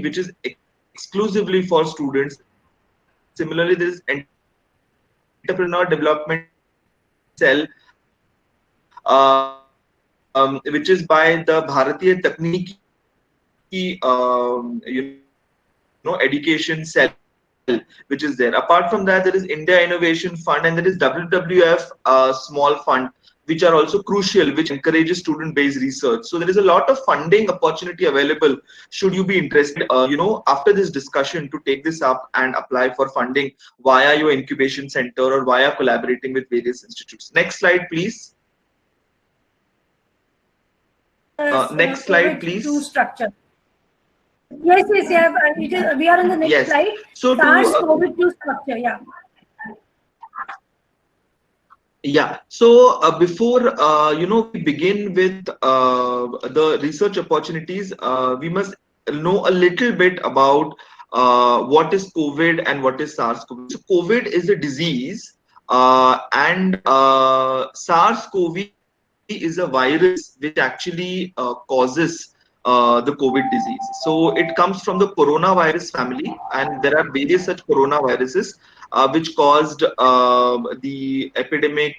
Which is exclusively for students. Similarly, there is entrepreneur development cell, which is by the Bharatiya Takniki, education cell, which is there. Apart from that, there is India Innovation Fund and there is WWF small fund, which are also crucial, which encourages student-based research. So there is a lot of funding opportunity available. Should you be interested, after this discussion, to take this up and apply for funding via your incubation center or via collaborating with various institutes. Next slide, please. Next slide, please. Structure. Yes, yeah. We are on the next slide. So SARS-CoV-2 structure, yeah. Yeah. So before we begin with the research opportunities, we must know a little bit about what is COVID and what is SARS-CoV. So COVID is a disease, and SARS-CoV is a virus which actually causes the COVID disease. So it comes from the coronavirus family, and there are various such coronaviruses which caused the epidemic,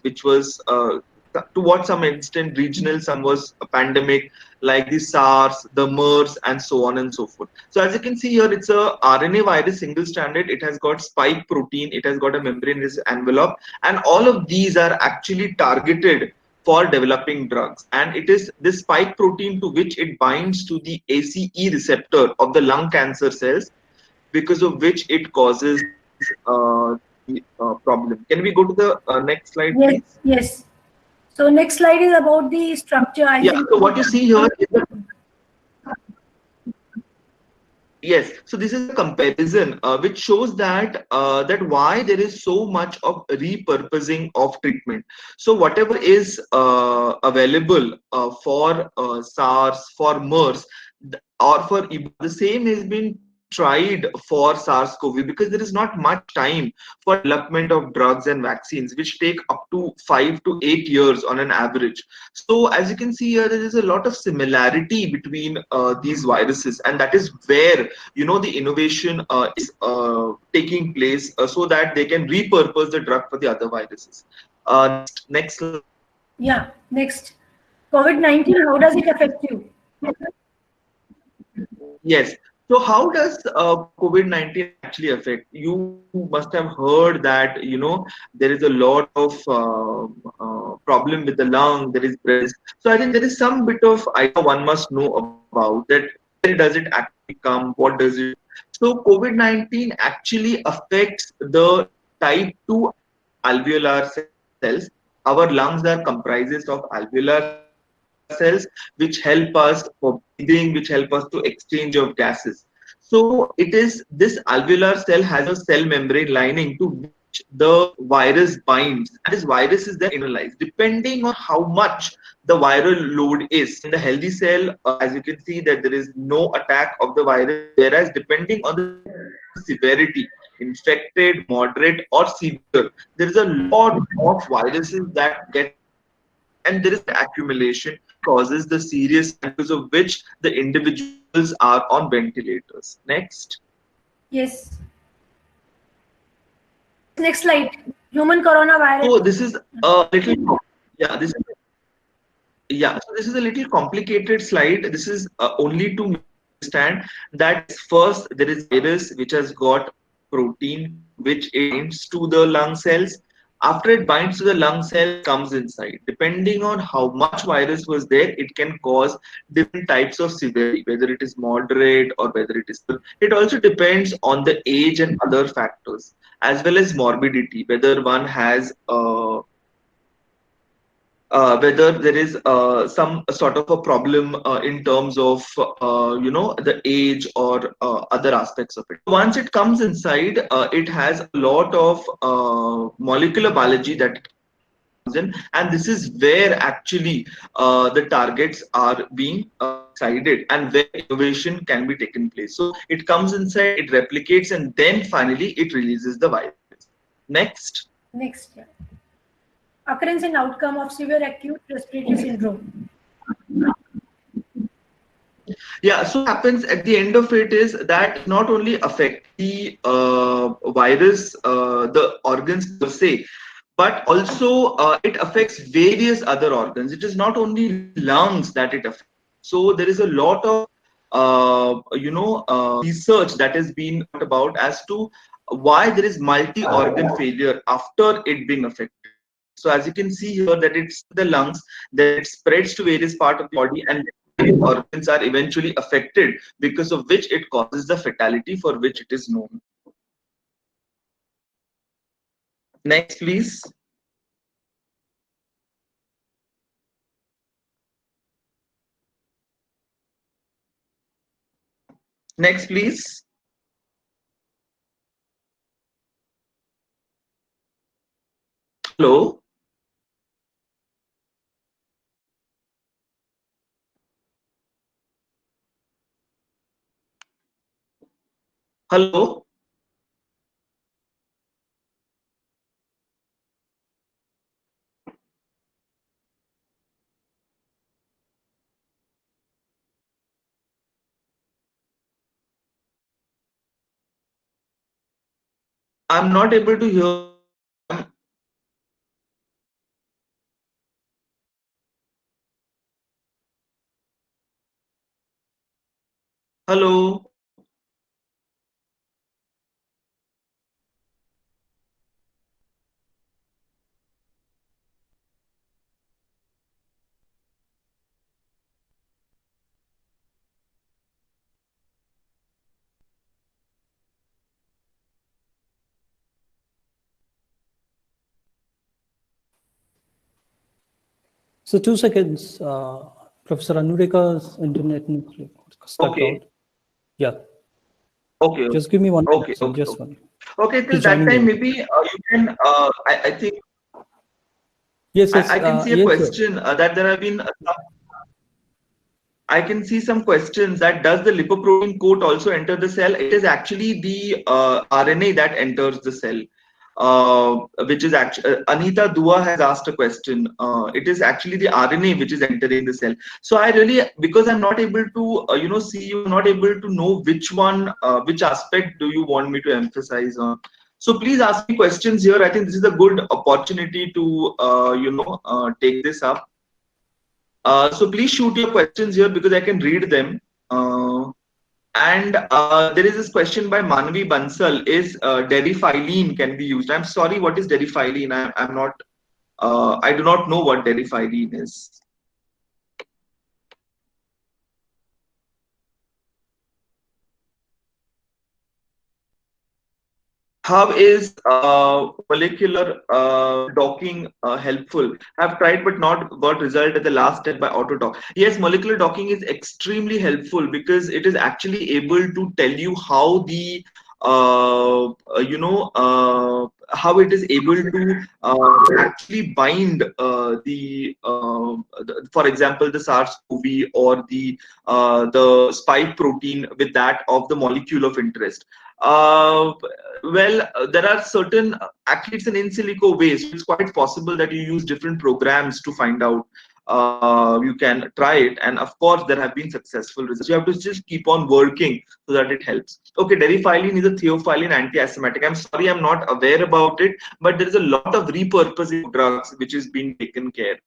which was to some extent regional, some was a pandemic, like the SARS, the MERS, and so on and so forth. So as you can see here, it's a RNA virus, single stranded. It has got spike protein, it has got a membranous envelope, and all of these are actually targeted for developing drugs. And it is this spike protein to which it binds to the ACE receptor of the lung cancer cells, because of which it causes the problem. Can we go to the next slide, please? Yes. So next slide is about the structure. So what you see here is yes. So this is a comparison which shows that why there is so much of repurposing of treatment. So whatever is available for SARS, for MERS, or for Ebola, the same has been tried for SARS-CoV, because there is not much time for development of drugs and vaccines, which take up to 5 to 8 years on an average. So as you can see here, there is a lot of similarity between these viruses, and that is where the innovation is taking place, so that they can repurpose the drug for the other viruses. Next slide. Yeah, next. COVID-19, how does it affect you? Yes. So how does COVID-19 actually affect? You must have heard that, there is a lot of problem with the lung, there is breast. So I think there is some bit of idea one must know about that. Where does it actually come? What does it? So COVID-19 actually affects the type 2 alveolar cells. Our lungs are comprises of alveolar cells, which help us for breathing, which help us to exchange of gases. So it is this alveolar cell has a cell membrane lining to which the virus binds, and this virus is then internalized depending on how much the viral load is. In the healthy cell, as you can see, that there is no attack of the virus, whereas depending on the severity, infected, moderate, or severe, there is a lot of viruses that get, and there is accumulation causes the serious, because of which the individuals are on ventilators. Next. Yes. Next slide. Human coronavirus. So this is a little, yeah, this is, yeah, so this is a little complicated slide. This is only to understand that first there is virus which has got protein which binds to the lung cells. After it binds to the lung cell, comes inside. Depending on how much virus was there, it can cause different types of severity, whether it is moderate or whether it is. It also depends on the age and other factors, as well as morbidity, whether one has whether there is some sort of a problem in terms of the age or other aspects of it. Once it comes inside, it has a lot of molecular biology that it comes in, and this is where actually the targets are being inside it and where innovation can be taken place. So it comes inside, it replicates, and then finally it releases the virus. Next. Next, yeah. Occurrence and outcome of severe acute respiratory syndrome. Yeah, so happens at the end of it is that not only affect the virus, the organs per se, but also it affects various other organs. It is not only lungs that it affects. So there is a lot of research that has been about as to why there is multi-organ failure after it being affected. So as you can see here that it's the lungs, then it spreads to various parts of the body, and organs are eventually affected, because of which it causes the fatality for which it is known. Next, please. Next, please. Hello. Hello. I'm not able to hear. Hello. So 2 seconds, Professor Anureka's internet got cut Okay. out. Yeah. Okay. Just give me 1 minute. Okay. So Okay. just Okay. one. Okay. Till He's that joining time, in. maybe you can. I think. Yes. Yes. I can see a yes, question that there have been. I can see some questions that does the lipoprotein coat also enter the cell? It is actually the RNA that enters the cell, which is actually Anita Dua has asked a question. It is actually the RNA which is entering the cell. So I really, because I'm not able to, see you, not able to know which one, which aspect do you want me to emphasize on. So please ask me questions here. I think this is a good opportunity to, take this up. So please shoot your questions here because I can read them. And there is this question by Manvi Bansal: Is derifylene can be used? I'm sorry, what is derifylene? I'm not. I do not know what derifylene is. How is molecular docking helpful? I've tried but not got result at the last step by autodock. Yes, molecular docking is extremely helpful because it is actually able to tell you how the how it is able to actually bind for example, the SARS-CoV or the spike protein with that of the molecule of interest. There are certain actually it's an in silico way, so it's quite possible that you use different programs to find out. You can try it, and of course there have been successful results. You have to just keep on working so that it helps. Okay, derifylene is a theophylline anti-asthmatic. I'm sorry, I'm not aware about it, but there is a lot of repurposing of drugs which is being taken care,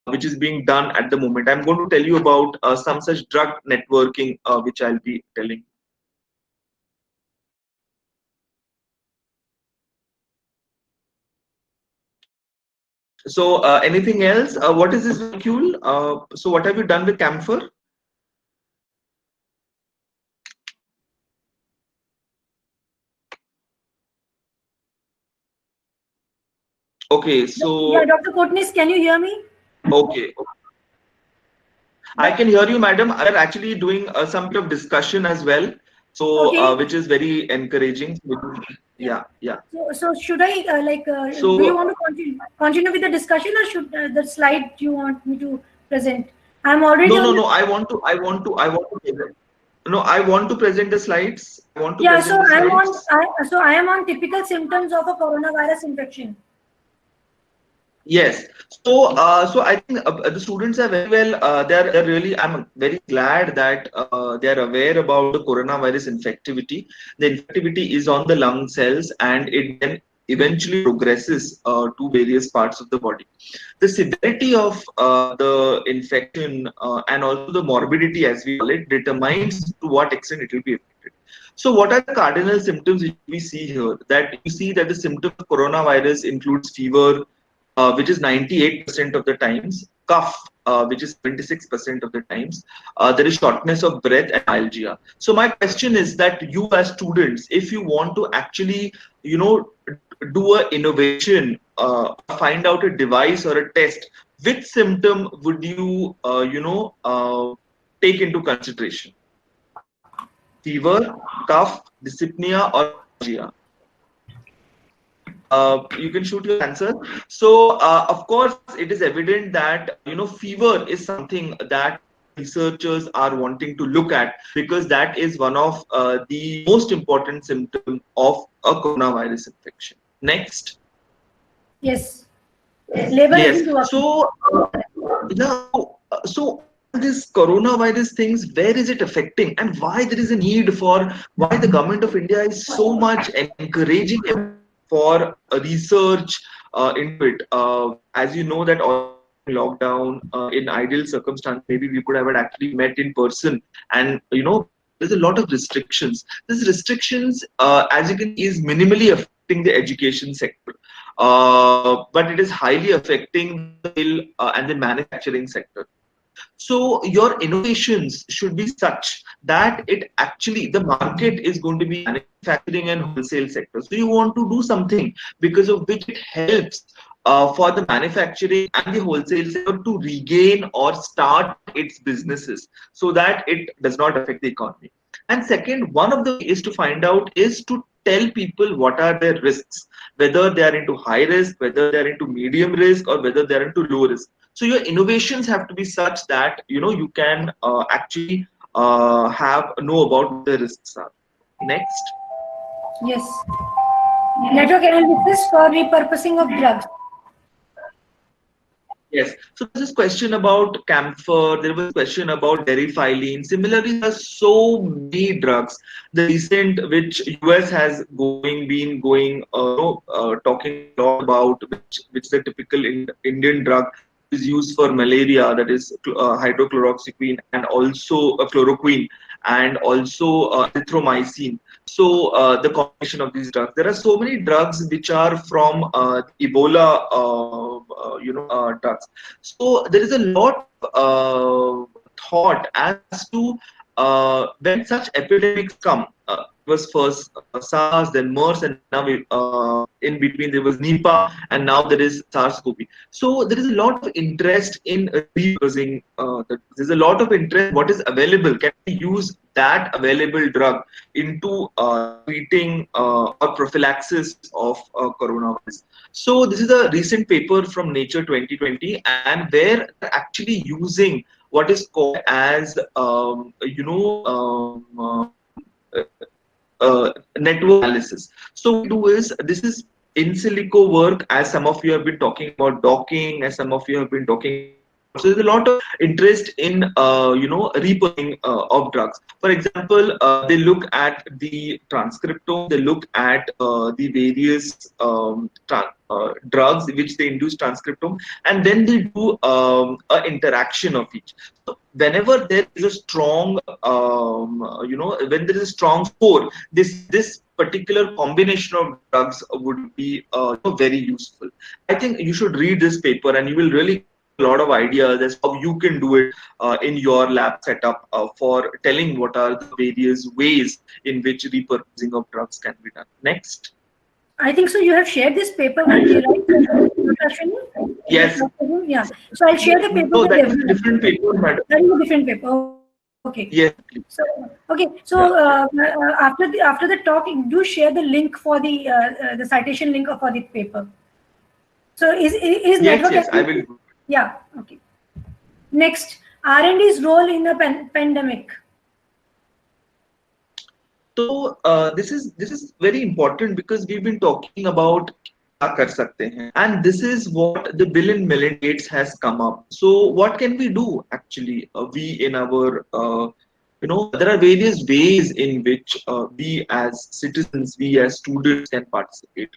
which is being done at the moment. I'm going to tell you about some such drug networking which I'll be telling. So anything else? What is this molecule? So what have you done with camphor? Okay, so yeah, Dr. Kotnis, can you hear me? Okay, I can hear you, madam. We are actually doing some bit of discussion as well, so Okay. which is very encouraging. Yeah. So should I do you want to continue with the discussion, or should the slide you want me to present? I'm already on No. I want to. present- No, I want to present the slides. I want to Yeah, so present the I'm on. slides. I am on typical symptoms of a coronavirus infection. Yes. So I think the students are very well. They're really. I'm very glad that they are aware about the coronavirus infectivity. The infectivity is on the lung cells, and it then eventually progresses to various parts of the body. The severity of the infection and also the morbidity, as we call it, determines to what extent it will be affected. So, what are the cardinal symptoms which we see here? That you see that the symptoms of coronavirus includes fever, which is 98% of the times, cough, which is 76% of the times. There is shortness of breath and myalgia. So my question is that you as students, if you want to actually, do a innovation, find out a device or a test, which symptom would you, take into consideration? Fever, cough, dyspnea, or myalgia? You can shoot your answer. So, of course, it is evident that fever is something that researchers are wanting to look at because that is one of the most important symptoms of a coronavirus infection. Next, Yes. Labor yes. isn't working. So, yeah. So this coronavirus things, where is it affecting, and why there is a need for why the government of India is so much encouraging for research into it. As you know that all lockdown, in ideal circumstance, maybe we could have actually met in person, and there's a lot of restrictions. These restrictions, as you can see, is minimally affecting the education sector, but it is highly affecting the and the manufacturing sector. So your innovations should be such that it actually the market is going to be manufacturing and wholesale sector. So you want to do something because of which it helps for the manufacturing and the wholesale sector to regain or start its businesses so that it does not affect the economy. And second, one of the ways to find out is to tell people what are their risks, whether they are into high risk, whether they are into medium risk, or whether they are into low risk. So your innovations have to be such that you can actually have know about what the risks are. Next. Yes. Network analysis for repurposing of drugs. Yes. So this is question about camphor. There was a question about deriphyllene. Similarly, there are so many drugs. The recent which US has been going, talking a lot about which the typical Indian drug is used for malaria. That is hydrochloroquine and also chloroquine and also erythromycin. So the combination of these drugs. There are so many drugs which are from Ebola, drugs. So there is a lot of thought as to when such epidemics come. It was first SARS, then MERS, and now in between there was Nipah, and now there is SARS-CoV. So there is a lot of interest in reusing. There's a lot of interest. What is available? Can we use that available drug into treating or prophylaxis of coronavirus? So this is a recent paper from Nature 2020, and where they're actually using what is called as network analysis. So what we do is this is in silico work, as some of you have been talking about docking, as some of you have been talking. So there's a lot of interest in repurposing of drugs. For example, they look at the transcriptome, they look at the various drugs which they induce transcriptome, and then they do an interaction of each. So whenever there is a strong, when there is a strong score, this particular combination of drugs would be very useful. I think you should read this paper, and you will really a lot of ideas as how you can do it in your lab setup for telling what are the various ways in which repurposing of drugs can be done. Next. I think so. You have shared this paper with me, right, Ashwini? Yes. Yeah. So I'll share the paper No, with that is a everyone. different paper, madam. That is a different paper. Okay. Yes. So okay. So after the talk, do share the link for the citation link for the paper. So is Yes, network? yes, I will. Yeah. Okay. Next, R&D's role in the pandemic. So this is very important because we've been talking about क्या कर सकते हैं, and this is what the Bill and Melinda Gates has come up. So what can we do actually? We in our there are various ways in which we as citizens, we as students can participate.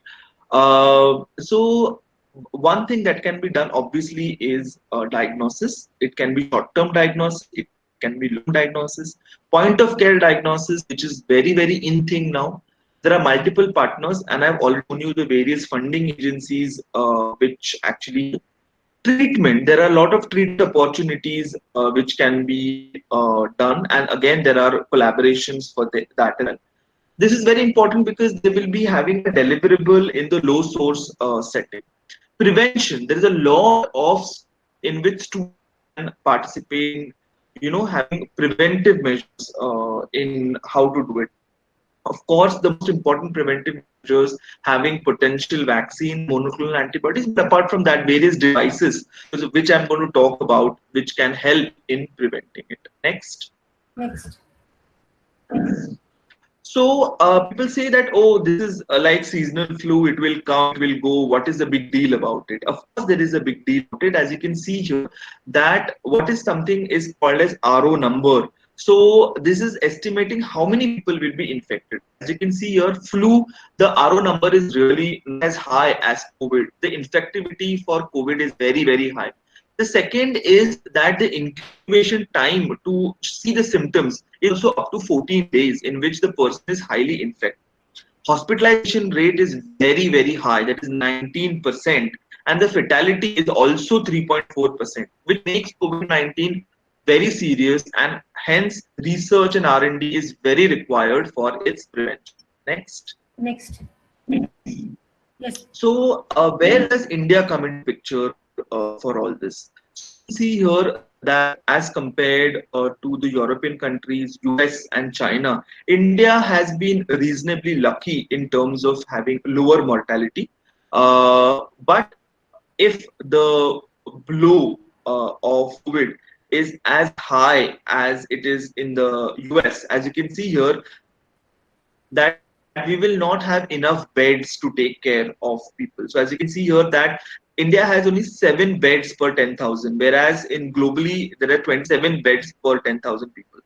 So one thing that can be done obviously is diagnosis. It can be short-term diagnosis. It can be long diagnosis, point of care diagnosis, which is very in thing now. There are multiple partners, and I've already shown you the various funding agencies which actually treatment. There are a lot of treatment opportunities which can be done, and again there are collaborations for that. This is very important because they will be having a deliverable in the low source setting. Prevention. There is a lot of in which students can participate in, having preventive measures in how to do it. Of course, the most important preventive measures having potential vaccine, monoclonal antibodies, but apart from that, various devices, which I'm going to talk about, which can help in preventing it. Next. Next. So people say that, oh, this is like seasonal flu, it will come, it will go. What is the big deal about it? Of course, there is a big deal about it. As you can see here, that what is something is called as RO number. So this is estimating how many people will be infected. As you can see here, flu, the RO number is really not as high as COVID. The infectivity for COVID is very high. The second is that the incubation time to see the symptoms is also up to 14 days, in which the person is highly infected. Hospitalization rate is very high, that is 19%, and the fatality is also 3.4%, which makes COVID-19 very serious, and hence research and R&D is very required for its prevention. Next. Next. Yes. So where does India come into picture for all this? See here that as compared to the European countries, US and China, India has been reasonably lucky in terms of having lower mortality. But if the blow of COVID is as high as it is in the US, as you can see here, that we will not have enough beds to take care of people. So as you can see here that India has only 7 beds per 10,000, whereas in globally there are 27 beds per 10,000 people.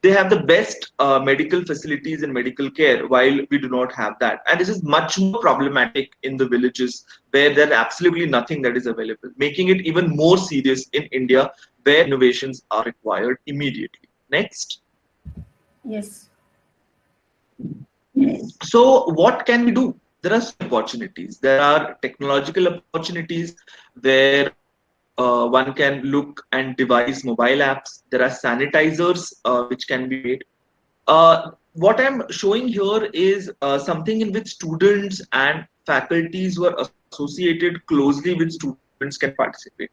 They have the best medical facilities and medical care, while we do not have that. And this is much more problematic in the villages where there is absolutely nothing that is available, making it even more serious in India, where innovations are required immediately. Next. Yes. So what can we do? There are opportunities. There are technological opportunities where one can look and devise mobile apps. There are sanitizers which can be made. What I'm showing here is something in which students and faculties who are associated closely with students can participate.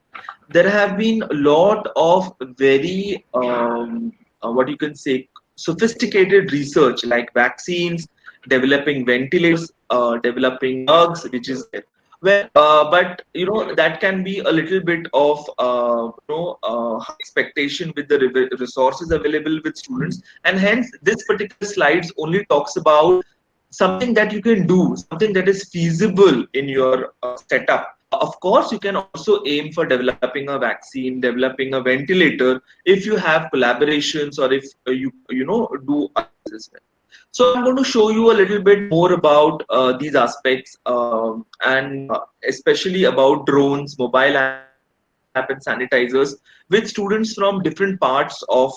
There have been a lot of very, what you can say, sophisticated research like vaccines, developing ventilators, developing drugs, which is there. Well, but that can be a little bit of expectation with the resources available with students, and hence this particular slides only talks about something that you can do, something that is feasible in your setup. Of course, you can also aim for developing a vaccine, developing a ventilator, if you have collaborations or if you do others as well. So I'm going to show you a little bit more about these aspects and especially about drones, mobile app and sanitizers, which students from different parts of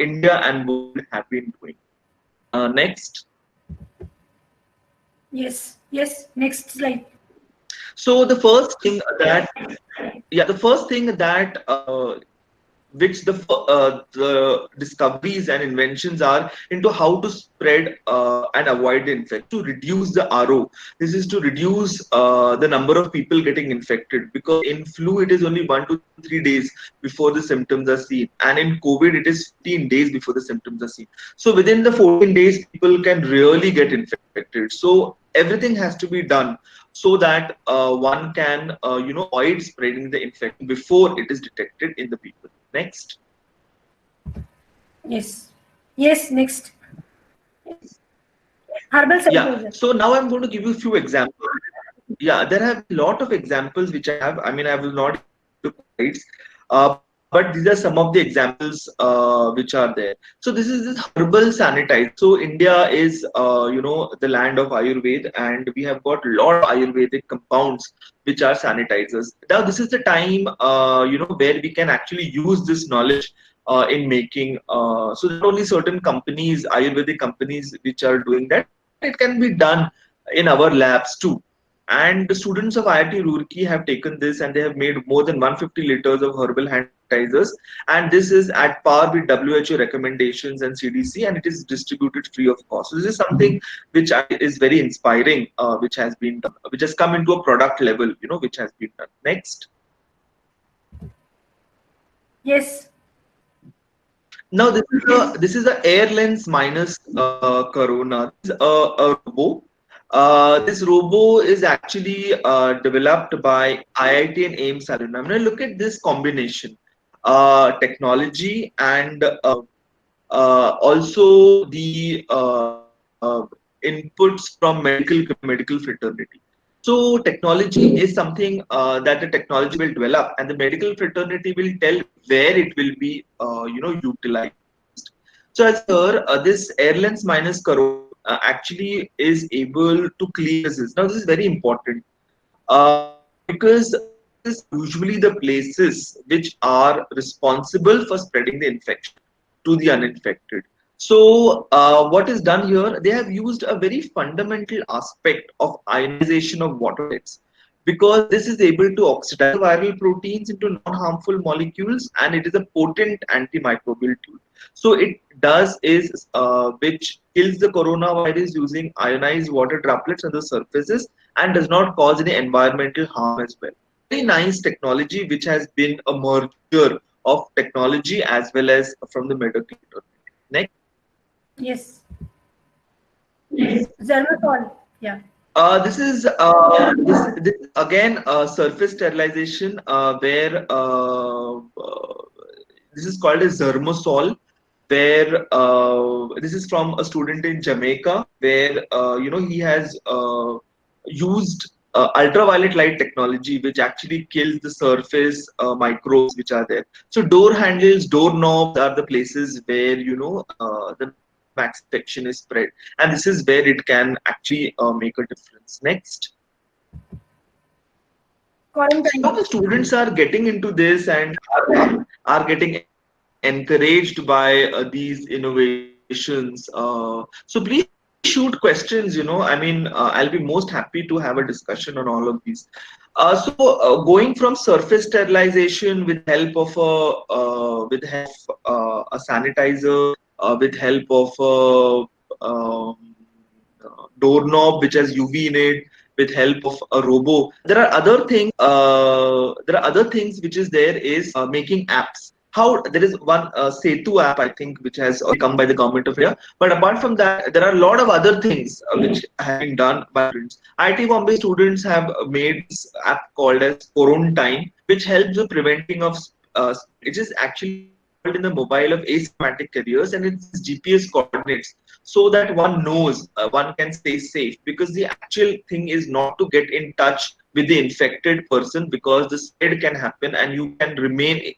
India and world have been doing. Next. Yes. Next slide. So the first thing that which the discoveries and inventions are into how to spread and avoid the infection, to reduce the RO. This is to reduce the number of people getting infected, because in flu it is only 1 to 3 days before the symptoms are seen, and in COVID it is 15 days before the symptoms are seen. So within the 14 days people can really get infected. So everything has to be done so that one can avoid spreading the infection before it is detected in the people. Next. Yes. Yes. Next. Herbal Yeah. sanitizer. So now I'm going to give you a few examples. Yeah, there have a lot of examples which I have. I mean, I will not do slides, but these are some of the examples which are there. So this is this herbal sanitizer. So India is, the land of Ayurveda, and we have got a lot of Ayurvedic compounds which are sanitizers. Now this is the time, where we can actually use this knowledge in making. So not only certain companies, Ayurvedic companies, which are doing that, it can be done in our labs too. And the students of IIT Roorkee have taken this and they have made more than 150 liters of herbal hand sanitizers. And this is at par with WHO recommendations and CDC, and it is distributed free of cost. So this is something which is very inspiring, which has been done, which has come into a product level, which has been done. Next. Yes. Now this is a airlines minus corona. This is a robo. This robo is actually developed by IIT and AIMS alumni. I'm going to look at this combination, technology and also the inputs from medical fraternity. So technology is something that the technology will develop, and the medical fraternity will tell where it will be, utilized. So as here, this airlines minus corona actually is able to clean disease. Now this is very important because this is usually the places which are responsible for spreading the infection to the uninfected. So what is done here? They have used a very fundamental aspect of ionization of water jets, because this is able to oxidize viral proteins into non-harmful molecules, and it is a potent antimicrobial tool. So it does is which kills the coronavirus using ionized water droplets on the surfaces and does not cause any environmental harm as well. Very nice technology which has been a merger of technology as well as from the medical fraternity. Next. Yes. Zermazole. Yeah. This again surface sterilization where this is called as Zermosol, where this is from a student in Jamaica, where he has used ultraviolet light technology, which actually kills the surface microbes which are there. So door handles, door knobs are the places where the max infection is spread, and this is where it can actually make a difference. Next. Some of Quarantine. the students are getting into this and are getting encouraged by these innovations. So please shoot questions. I'll be most happy to have a discussion on all of these. Going from surface sterilization with help of a sanitizer, with help of doorknob which has UV in it, with help of a robo. There are other things. There are other things which is there is making apps. How there is one Setu app, I think, which has come by the government of India. But apart from that, there are a lot of other things which have been done by students. IT Bombay students have made this app called as Quarantine, which helps with preventing of. It is actually installed in the mobile of asymptomatic carriers, and it's GPS coordinates, so that one knows one can stay safe, because the actual thing is not to get in touch with the infected person, because the spread can happen and you can remain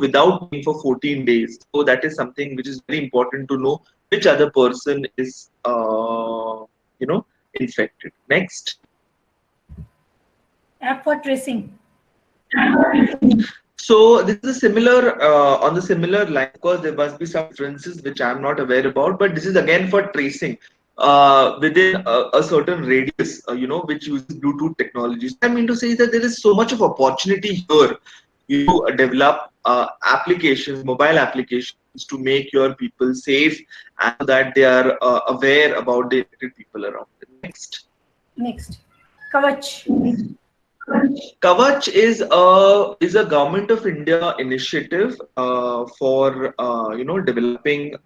without knowing for 14 days. So that is something which is very important to know which other person is infected. Next. App for tracing. So this is a similar on the similar line. Of course, there must be some differences which I'm not aware about, but this is again for tracing within a certain radius, which uses Bluetooth technology. So I mean to say that there is so much of opportunity here. You develop applications, mobile applications, to make your people safe, and so that they are aware about the infected people around them. Next. Next. Kavach. Kavach is a government of India initiative for developing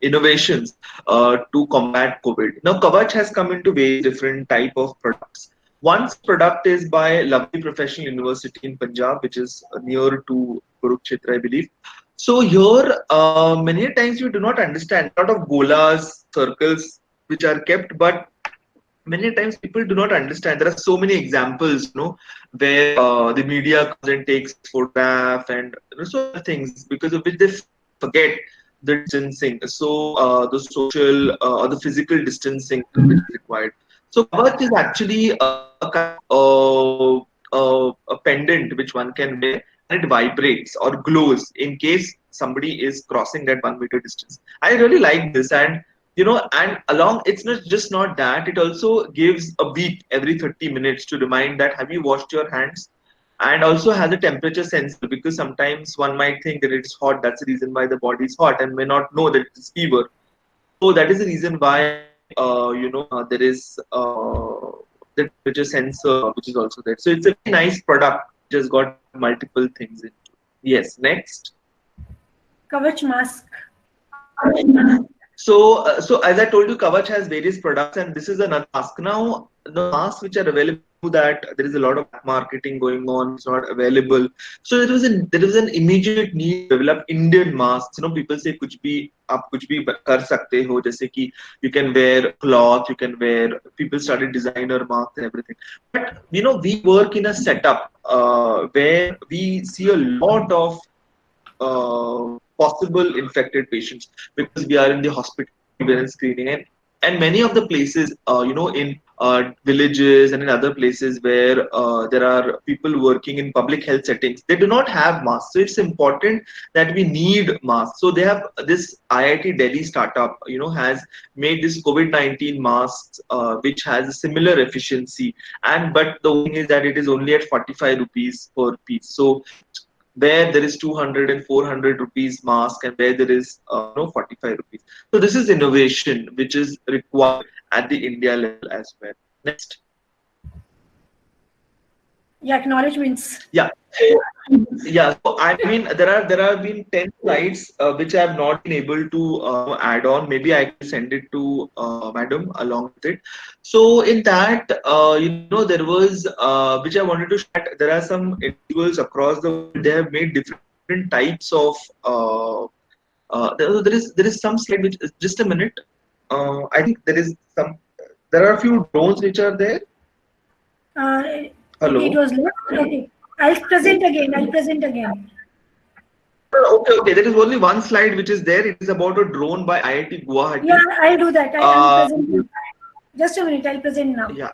innovations to combat COVID. Now Kavach has come into various different type of products. One product is by Lovely Professional University in Punjab, which is near to Kurukshetra, I believe. So here, many times you do not understand a lot of golas, circles which are kept, but many times people do not understand. There are so many examples, where the media comes and takes photograph and so many things because of which they forget the distancing. So the social or the physical distancing which is required. So kavach is actually a kind of a pendant which one can wear and it vibrates or glows in case somebody is crossing that 1 meter distance. I really like this, and and along it's not just not that, it also gives a beep every 30 minutes to remind that have you washed your hands, and also has a temperature sensor because sometimes one might think that it's hot, that's the reason why the body is hot and may not know that it's fever. So that is the reason why there is the temperature sensor which is also there. So it's a very nice product which has got multiple things in it. Yes, next. Kavach mask. So as I told you, Kavach has various products, and this is another mask. Now, the masks which are available, that there is a lot of marketing going on. It's not available. So there was an immediate need to develop Indian masks. People say कुछ भी आप कुछ भी कर सकते हो, जैसे कि you can wear cloth, you can wear. People started designer masks and everything. But we work in a setup where we see a lot of possible infected patients because we are in the hospital, we are in screening, and many of the places, in villages and in other places where there are people working in public health settings, they do not have masks. So it's important that we need masks. So they have this IIT Delhi startup, has made this COVID-19 masks, which has a similar efficiency. And but the thing is that it is only at 45 rupees per piece. So where there is 200 and 400 rupees mask and where there is 45 rupees. So this is innovation which is required at the India level as well. Next. Yeah, acknowledgements. Yeah. So I mean, there have been 10 slides which I have not been able to add on. Maybe I can send it to Madam along with it. So in that, there was which I wanted to share. There are some individuals across the world. They have made different types of. There is some slide which is just a minute. I think there is some. There are a few drones which are there. Okay, Hello. it was left. Okay, I'll present again. Okay. There is only one slide which is there. It is about a drone by IIT Guwahati. Yeah, I'll do that. I'll present. Just a minute. I'll present now. Yeah.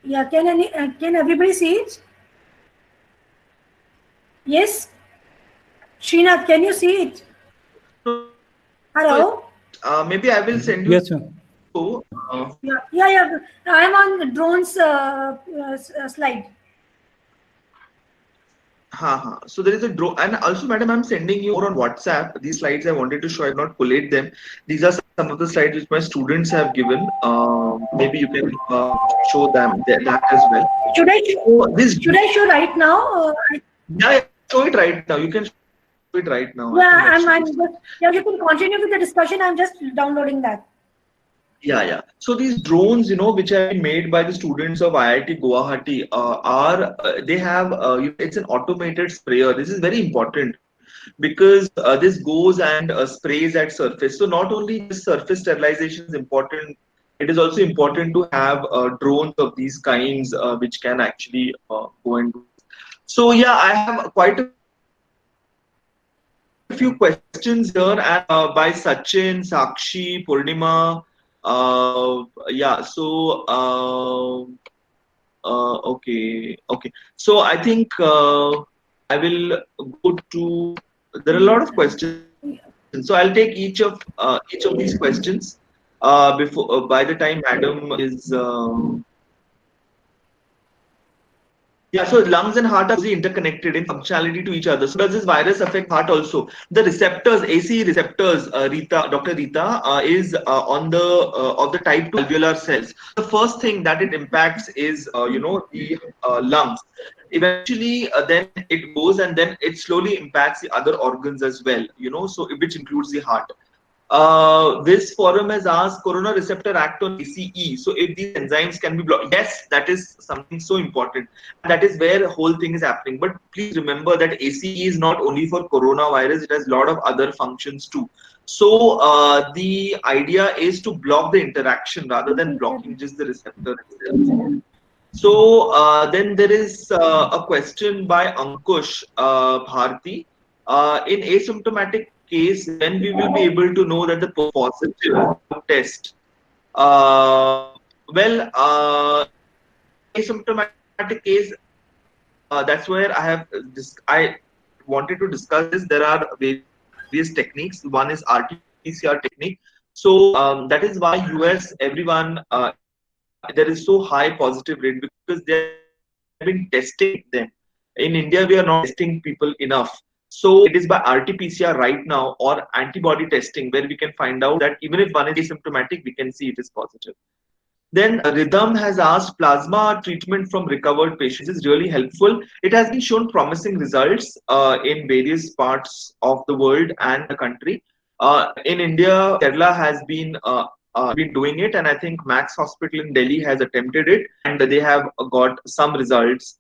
Yeah. Can everybody see it? Yes. Srinath, can you see it? Hello. Maybe I will send you. Yes, sir. Yeah. I'm on the drones slide. So there is a drone, and also, madam, I'm sending you on WhatsApp. These slides I wanted to show. I have not collate them. These are some of the slides which my students have given. Maybe you can show them that as well. Should I show right now? Yeah, show it right now. You can show it right now. Yeah, you can continue with the discussion. I'm just downloading that. Yeah. So these drones, which have been made by the students of IIT Guwahati, they have, it's an automated sprayer. This is very important because this goes and sprays at surface. So not only the surface sterilization is important, it is also important to have drones of these kinds which can actually go and do. So yeah, I have quite a few questions here by Sachin, Sakshi, Purnima. Okay. So I think I will go to. There are a lot of questions, so I'll take each of these questions before by the time Madam is. So lungs and heart are interconnected in functionality to each other. So does this virus affect heart also? The receptors, ACE receptors, Dr. Rita, is on the of the type 2 alveolar cells. The first thing that it impacts is the lungs. Eventually, then it goes and then it slowly impacts the other organs as well. So which includes the heart. This forum has asked corona receptor act on ACE. So if these enzymes can be blocked, yes, that is something so important. And that is where the whole thing is happening. But please remember that ACE is not only for coronavirus, it has a lot of other functions too. So the idea is to block the interaction rather than blocking just the receptor itself. So then there is a question by Ankush Bharti. In asymptomatic case, when we will be able to know that the positive test? Well, asymptomatic case, that's where I have I wanted to discuss this. There are various techniques. One is RT-PCR technique. So that is why US, everyone, there is so high positive rate because they have been testing them. In India, we are not testing people enough. So it is by RT-PCR right now or antibody testing where we can find out that even if one is asymptomatic, we can see it is positive. Then Rhythm has asked plasma treatment from recovered patients is really helpful. It has been shown promising results in various parts of the world and the country. In India, Kerala has been doing it, and I think Max Hospital in Delhi has attempted it, and they have got some results,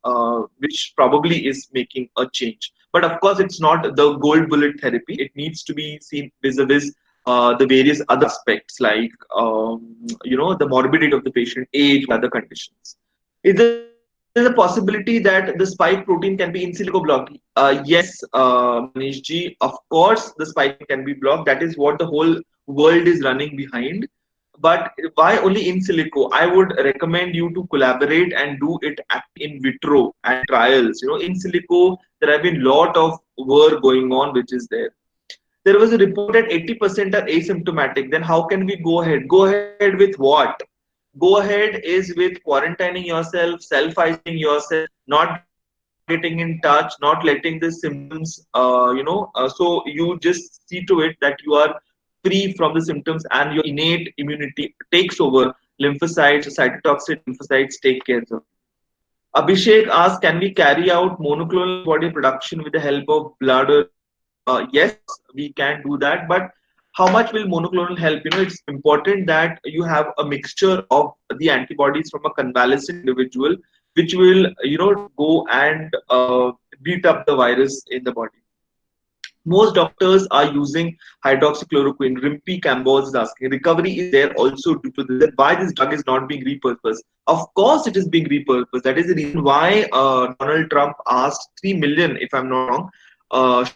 which probably is making a change. But of course, it's not the gold bullet therapy. It needs to be seen vis-a-vis the various other aspects like the morbidity of the patient, age, other conditions. Is there a possibility that the spike protein can be in silico blocked? Yes, Manish ji. Of course, the spike protein can be blocked. That is what the whole world is running behind. But why only in silico? I would recommend you to collaborate and do it in vitro and trials. In silico, there have been lot of work going on, which is there was a report that 80% are asymptomatic. Then how can we go ahead? Go ahead with what? Go ahead is with quarantining yourself, self-isolating yourself, not getting in touch, not letting the symptoms, so you just see to it that you are free from the symptoms and your innate immunity takes over. Lymphocytes, cytotoxic lymphocytes take care of. Abhishek asks, can we carry out monoclonal antibody production with the help of blood? Yes, we can do that, but how much will monoclonal help? It's important that you have a mixture of the antibodies from a convalescent individual, which will, go and beat up the virus in the body. Most doctors are using hydroxychloroquine. Rimpi Cambos is asking. Recovery is there also due to this. Why this drug is not being repurposed? Of course, it is being repurposed. That is the reason why Donald Trump asked 3 million, if I'm not wrong,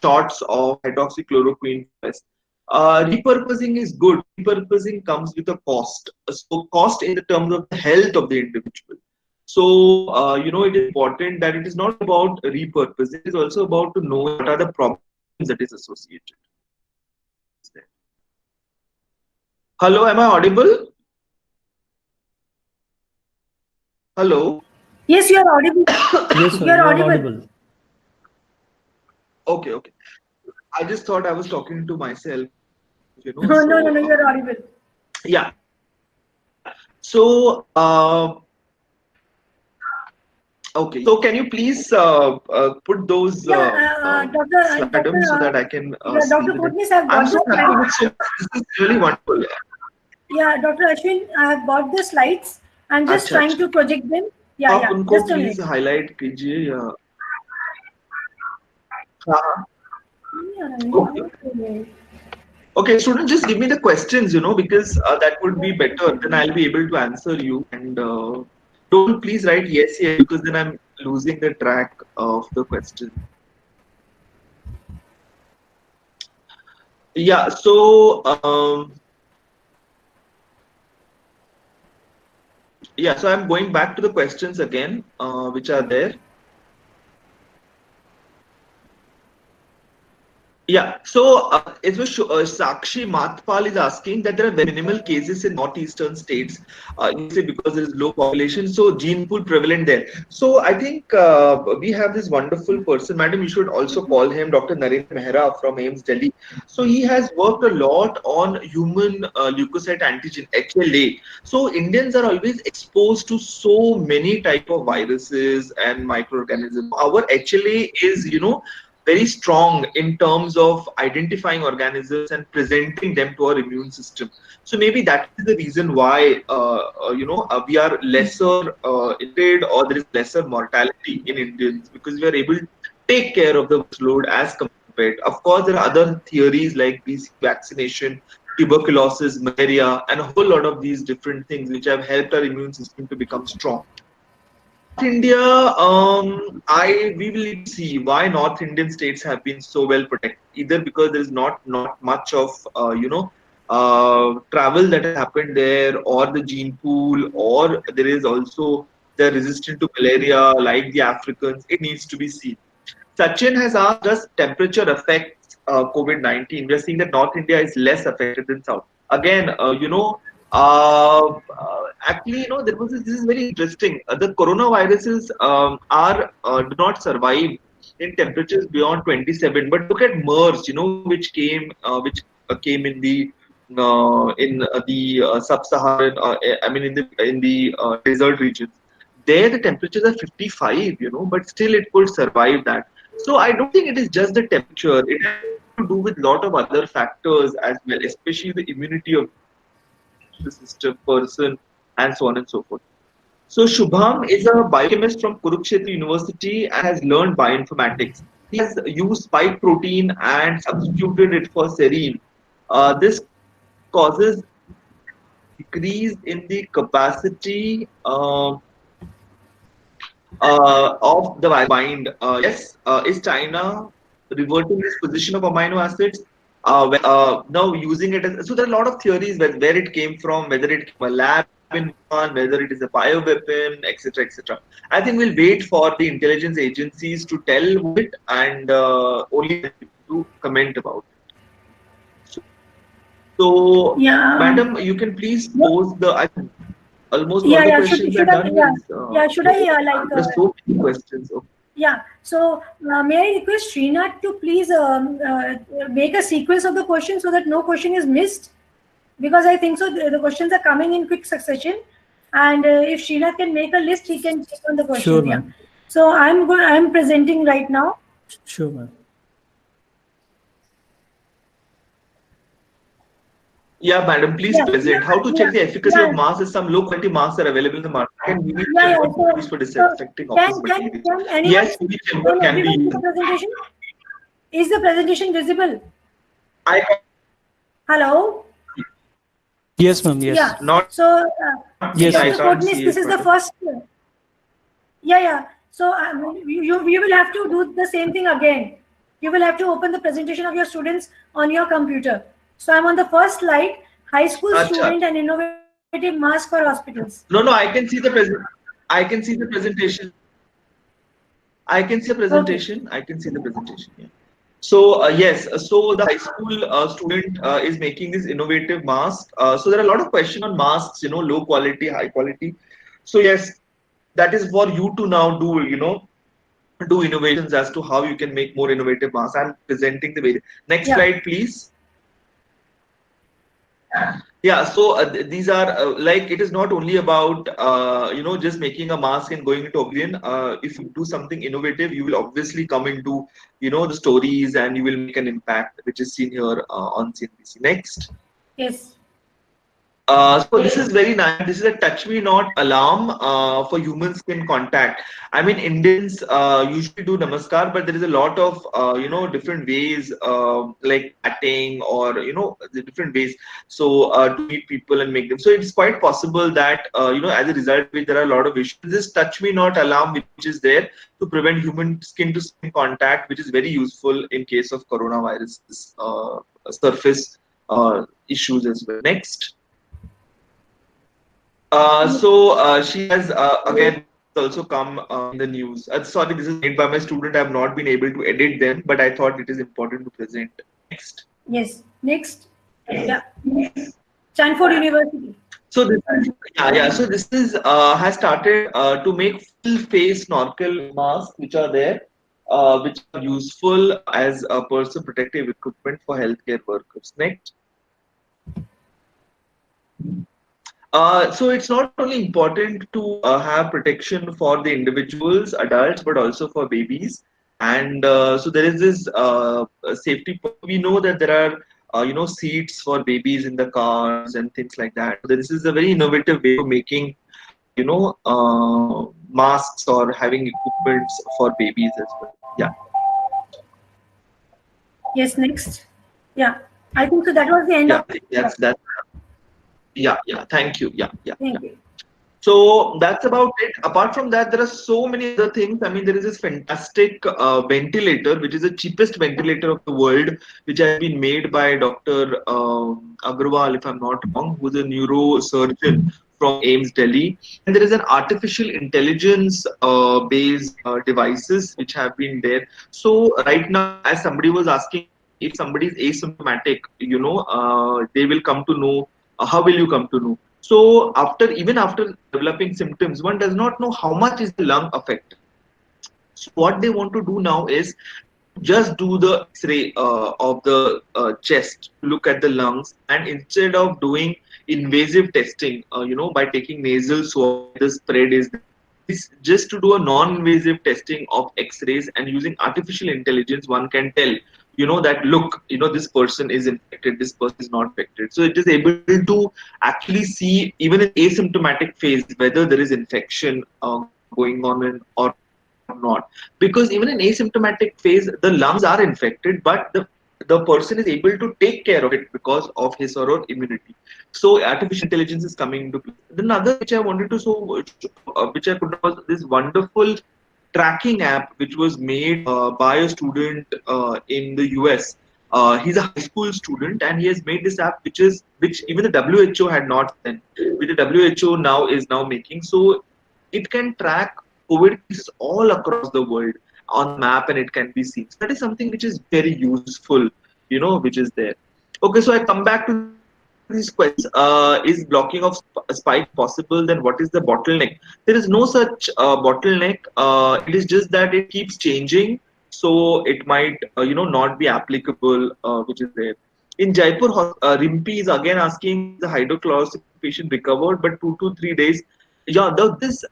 shots of hydroxychloroquine first. Repurposing is good. Repurposing comes with a cost. So cost in the terms of the health of the individual. So, it is important that it is not about repurposing. It is also about to know what are the problems that is associated. Hello, am I audible? Hello? Yes, you are audible. Yes, sir, You are you are audible. audible. Okay. I just thought I was talking to myself, No, you are audible. Yeah. So, okay. So, can you please put those Doctor, so that I can Dr. see Kotnis, I have got I'm so the happy slides. with so much. This is really wonderful. Yeah, Dr. Ashwin, I have got the slides. I'm just अच्छा, trying to project them. Yeah, आप उनको just a please minute. Highlight कीजिए या हाँ Okay. Okay, students, just give me the questions, because that would be better. Then I'll be able to answer you. And don't please write yes, because then I'm losing the track of the question. Yeah, so so I'm going back to the questions again, which are there. Yeah, so it was Sakshi Matpal is asking that there are very minimal cases in northeastern states, you say because there is low population, so gene pool prevalent there. So I think we have this wonderful person, madam. You should also call him Dr. Narendra Mehra from AIIMS Delhi. So he has worked a lot on human leukocyte antigen HLA. So Indians are always exposed to so many type of viruses and microorganisms. Our HLA is, very strong in terms of identifying organisms and presenting them to our immune system. So maybe that is the reason why we are lesser infected, or there is lesser mortality in Indians, because we are able to take care of the load as compared. Of course, there are other theories like BCG vaccination, tuberculosis, malaria, and a whole lot of these different things which have helped our immune system to become strong. India, I we will need to see why North Indian states have been so well protected. Either because there is not much of travel that has happened there, or the gene pool, or there is also the resistant to malaria like the Africans. It needs to be seen. Sachin has asked, does temperature affect COVID-19? We are seeing that North India is less affected than South. Again, actually, there was this is very interesting. The coronaviruses do not survive in temperatures beyond 27. But look at MERS, which came in the sub-Saharan, I mean in the desert regions. There the temperatures are 55, but still it could survive that. So I don't think it is just the temperature. It has to do with a lot of other factors as well, especially the immunity of the system, person, and so on and so forth. So Shubham is a biochemist from Kurukshetra University and has learned bioinformatics. He has used spike protein and substituted it for serine. This causes decrease in the capacity of the bind. Yes, is China reverting this position of amino acids? Now using it as, so there are a lot of theories where it came from, whether it came from a lab in one, whether it is a bioweapon, etc., etc. I think we'll wait for the intelligence agencies to tell it, and only to comment about it. So, Yeah. madam, you can please pose the. Almost all Yeah, the yeah. questions Should are I, done. yeah, yeah. Should I There's so many questions. Okay. Yeah. So may I request Srinath to please make a sequence of the questions so that no question is missed, because I think so the questions are coming in quick succession, and if Srinath can make a list, he can take on the questions. Sure, Yeah. ma'am. So I'm presenting right now. Sure, ma'am. Yeah, madam, please present. How to check the efficacy of masks? Some low quality masks are available in the market. Can we use for disinfecting office materials? Can anyone Yes, can can be everyone see used. the presentation? Is the presentation visible? I Hello? Yes, ma'am. Yes. Yeah. not So Yes, Dr. yes. Kotnis, this is the first. Yeah, yeah. So you will have to do the same thing again. You will have to open the presentation of your students on your computer. So I'm on the first slide, high school student and innovative mask for hospitals. No, I can see the present. I can see the presentation. I can see the presentation. Okay. I can see the presentation. Yeah. So yes, so the high school student is making this innovative mask. So there are a lot of questions on masks, low quality, high quality. So yes, that is for you to now do innovations as to how you can make more innovative masks. I'm presenting the way. Next slide, please. Yeah, so these are like, it is not only about just making a mask and going into oblivion. If you do something innovative, you will obviously come into the stories, and you will make an impact, which is seen here on CNBC. Next. Yes. So this is very nice. This is a touch me not alarm for human skin contact. I mean, Indians usually do namaskar, but there is a lot of different ways, like patting, or the different ways. So to meet people and make them. So it's quite possible that as a result of it, there are a lot of issues. This touch me not alarm, which is there to prevent human skin to skin contact, which is very useful in case of coronavirus surface issues as well. Next. She has again also come in the news. Sorry, this is made by my student. I have not been able to edit them, but I thought it is important to present. Next. Yes. Next. Yeah. Stanford University. So this is, yeah. So this is has started to make full face snorkel masks, which are there, which are useful as a personal protective equipment for healthcare workers. Next. So it's not only important to have protection for the individuals, adults, but also for babies. And so there is this safety. We know that there are seats for babies in the cars and things like that. This is a very innovative way of making masks or having equipments for babies as well. Yeah. Yes, next. Yeah, I think so. That was the end Yeah, of. that's that. Yeah, yeah. Thank you. Yeah, yeah, yeah. Thank you. So that's about it. Apart from that, there are so many other things. I mean, there is this fantastic ventilator, which is the cheapest ventilator of the world, which has been made by Dr. Agarwal, if I'm not wrong, who's a neurosurgeon from AIMS Delhi. And there is an artificial intelligence based devices which have been there. So right now, as somebody was asking, if somebody is asymptomatic, they will come to know. How will you come to know? So even after developing symptoms, one does not know how much is the lung affected. So what they want to do now is just do the X-ray of the chest, look at the lungs, and instead of doing invasive testing, by taking nasal swab, the spread is just to do a non-invasive testing of X-rays, and using artificial intelligence, one can tell, that look, this person is infected, this person is not infected. So it is able to actually see even in asymptomatic phase whether there is infection going on or not, because even in asymptomatic phase the lungs are infected, but the person is able to take care of it because of his or her immunity. So artificial intelligence is coming into play. Then another which I wanted to which I put was this wonderful tracking app which was made by a student in the US. He's a high school student and he has made this app which even the WHO had not done, which the WHO now making. So it can track COVID cases all across the world on the map, and it can be seen. So that is something which is very useful, which is there. Okay, so I come back to these questions. Is blocking of spike possible? Then what is the bottleneck? There is no such bottleneck. It is just that it keeps changing, so it might not be applicable, which is there. In Jaipur, Rimpi is again asking the hydrochlorosis patient recovered, but 2 to 3 days. Yeah, this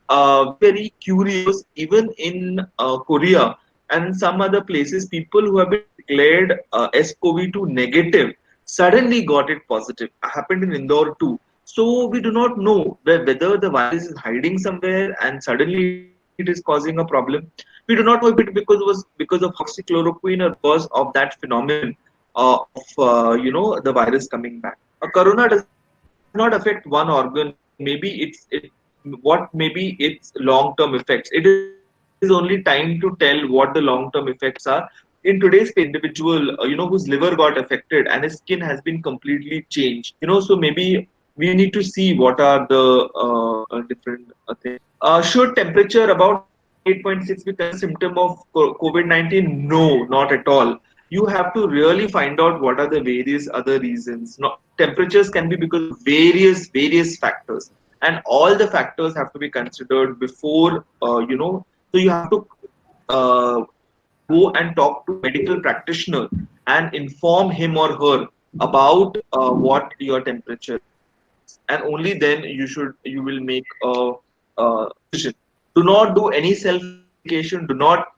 very curious. Even in Korea and some other places, people who have been declared SCOV2 negative suddenly got it positive. Happened in Indore too. So we do not know whether the virus is hiding somewhere and suddenly it is causing a problem. We do not know if it was because of hydroxychloroquine or because of that phenomenon of the virus coming back. Corona does not affect one organ. Maybe its long-term effects. It is only time to tell what the long-term effects are. In today's individual, whose liver got affected and his skin has been completely changed. So maybe we need to see what are the different things. Should temperature about 38.6 be a symptom of COVID-19? No, not at all. You have to really find out what are the various other reasons. Temperatures can be because of various factors, and all the factors have to be considered before So you have to uh, go and talk to a medical practitioner and inform him or her about what your temperature is, and only then you will make a decision. Do not do any self medication. Do not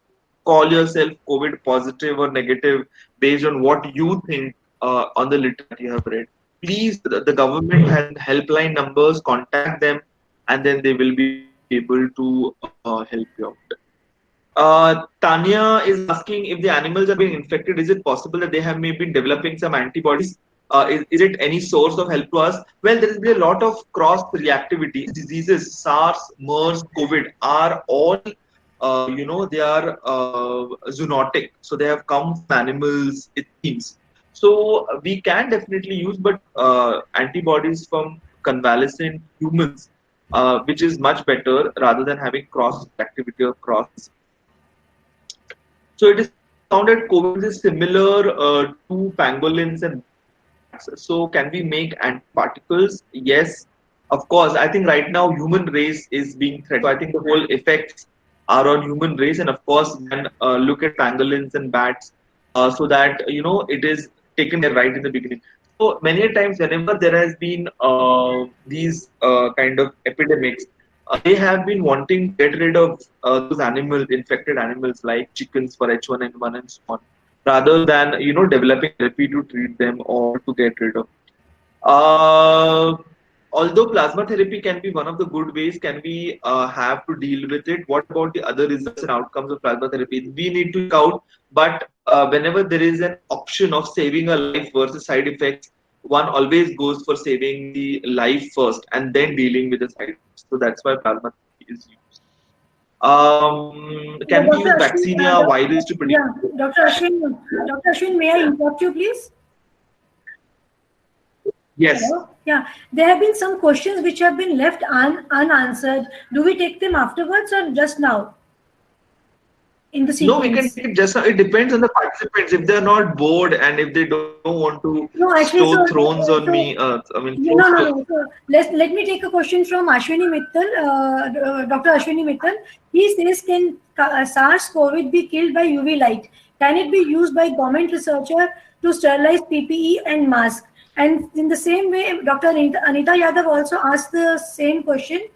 call yourself COVID positive or negative based on what you think on the literature you have read. Please, the government has helpline numbers. Contact them, and then they will be able to help you out. Tanya is asking, if the animals are being infected, is it possible that they have maybe been developing some antibodies? Is it any source of help to us? Well, there will be a lot of cross reactivity. Diseases, SARS, MERS, COVID are all, they are zoonotic. So they have come from animals, it seems. So we can definitely use, but antibodies from convalescent humans, which is much better rather than having cross reactivity or cross. So it is found that COVID is similar to pangolins and bats. So can we make antiparticles? Yes, of course. I think right now human race is being threatened. So I think the whole effects are on human race, and of course, then look at pangolins and bats, so that it is taken there right in the beginning. So many times, whenever there has been these kind of epidemics, they have been wanting to get rid of those animals, infected animals like chickens for H1N1 and so on, rather than developing therapy to treat them or to get rid of. Uh, Although plasma therapy can be one of the good ways, can we have to deal with it? What about the other results and outcomes of plasma therapy? We need to check out. But whenever there is an option of saving a life versus side effects, one always goes for saving the life first and then dealing with the side effects. So that's why plasma therapy is used. Can we use Dr. Ashwin, vaccinia virus to predict? yeah, Dr. Ashwin, may I interrupt you, please? Yes. Hello? Yeah, there have been some questions which have been left unanswered. Do we take them afterwards or just now in the No, we can sequence? take it just now. It depends on the participants. If they're not bored and if they don't want to No, actually, stow thrones on me, throw no, no, stones. no. So let me take a question from Ashwini Mittal, Dr. Ashwini Mittal. He says, can SARS-CoV be killed by UV light? Can it be used by government researcher to sterilize PPE and mask? And in the same way, Dr. Anita Yadav also asked the same question,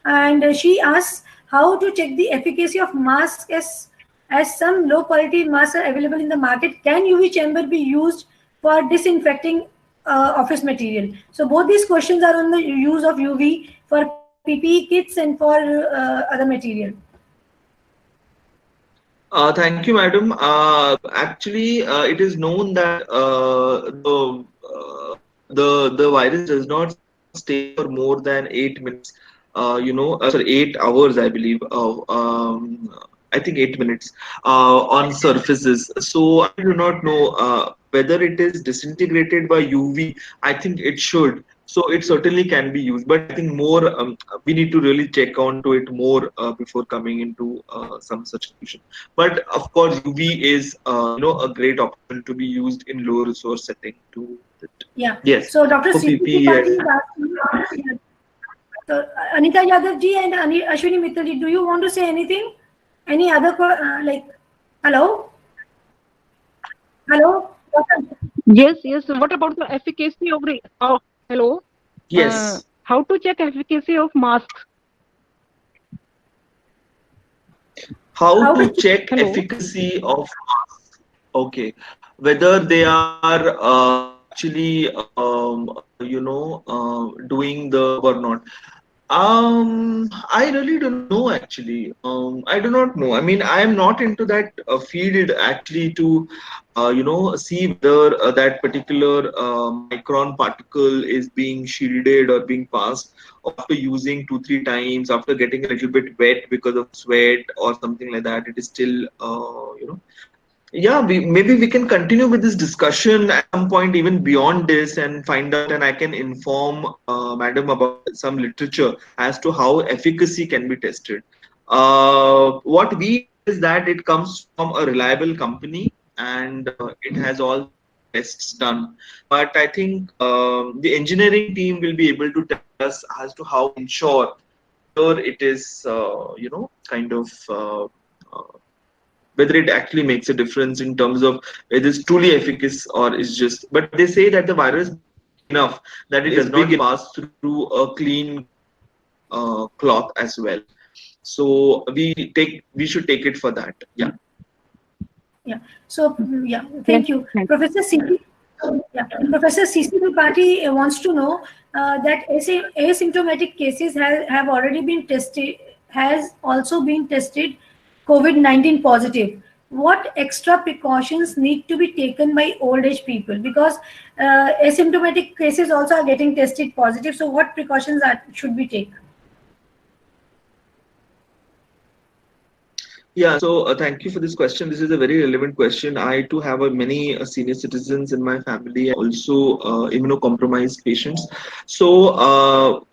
and she asks how to check the efficacy of masks as some low quality masks are available in the market. Can UV chamber be used for disinfecting office material? So both these questions are on the use of UV for PPE kits and for other material. Thank you, madam. Actually, it is known that the virus does not stay for more than 8 minutes. 8 hours, I believe. I think 8 minutes on surfaces. So I do not know whether it is disintegrated by UV. I think it should. So it certainly can be used, but I think more we need to really check onto it more before coming into some such solution. But of course, UV is a great option to be used in low resource setting to it. Yeah. Yes. So Dr. For C.P. PP, Tripathi yes. is asking, so Anita Yadav ji and Ashwini Mittal ji, do you want to say anything? Any other hello? Hello? Yes, yes. What about the efficacy of hello? Yes. How to check efficacy of masks? How to check Hello? efficacy of masks? Okay, whether they are actually doing the or not. I really don't know actually. I do not know. I mean, I am not into that field actually to, see whether that particular micron particle is being shielded or being passed after using 2-3 times, after getting a little bit wet because of sweat or something like that. It is still, yeah, maybe we can continue with this discussion at some point even beyond this and find out, and I can inform madam about some literature as to how efficacy can be tested. What we know is that it comes from a reliable company and it has all tests done. But I think the engineering team will be able to tell us as to how to ensure whether it is, kind of whether it actually makes a difference in terms of whether it's truly efficacious or is just. But they say that the virus is big enough that it does not pass through a clean cloth as well. So we should take it for that. Yeah. Yeah. So yeah, thank you, Professor C.P. Yeah, Professor C.C. Tripathi wants to know that asymptomatic cases have already been tested, has also been tested COVID-19 positive. What extra precautions need to be taken by old age people? Because asymptomatic cases also are getting tested positive. So what precautions should we take? Yeah, so thank you for this question. This is a very relevant question. I too have many senior citizens in my family, also immunocompromised patients. So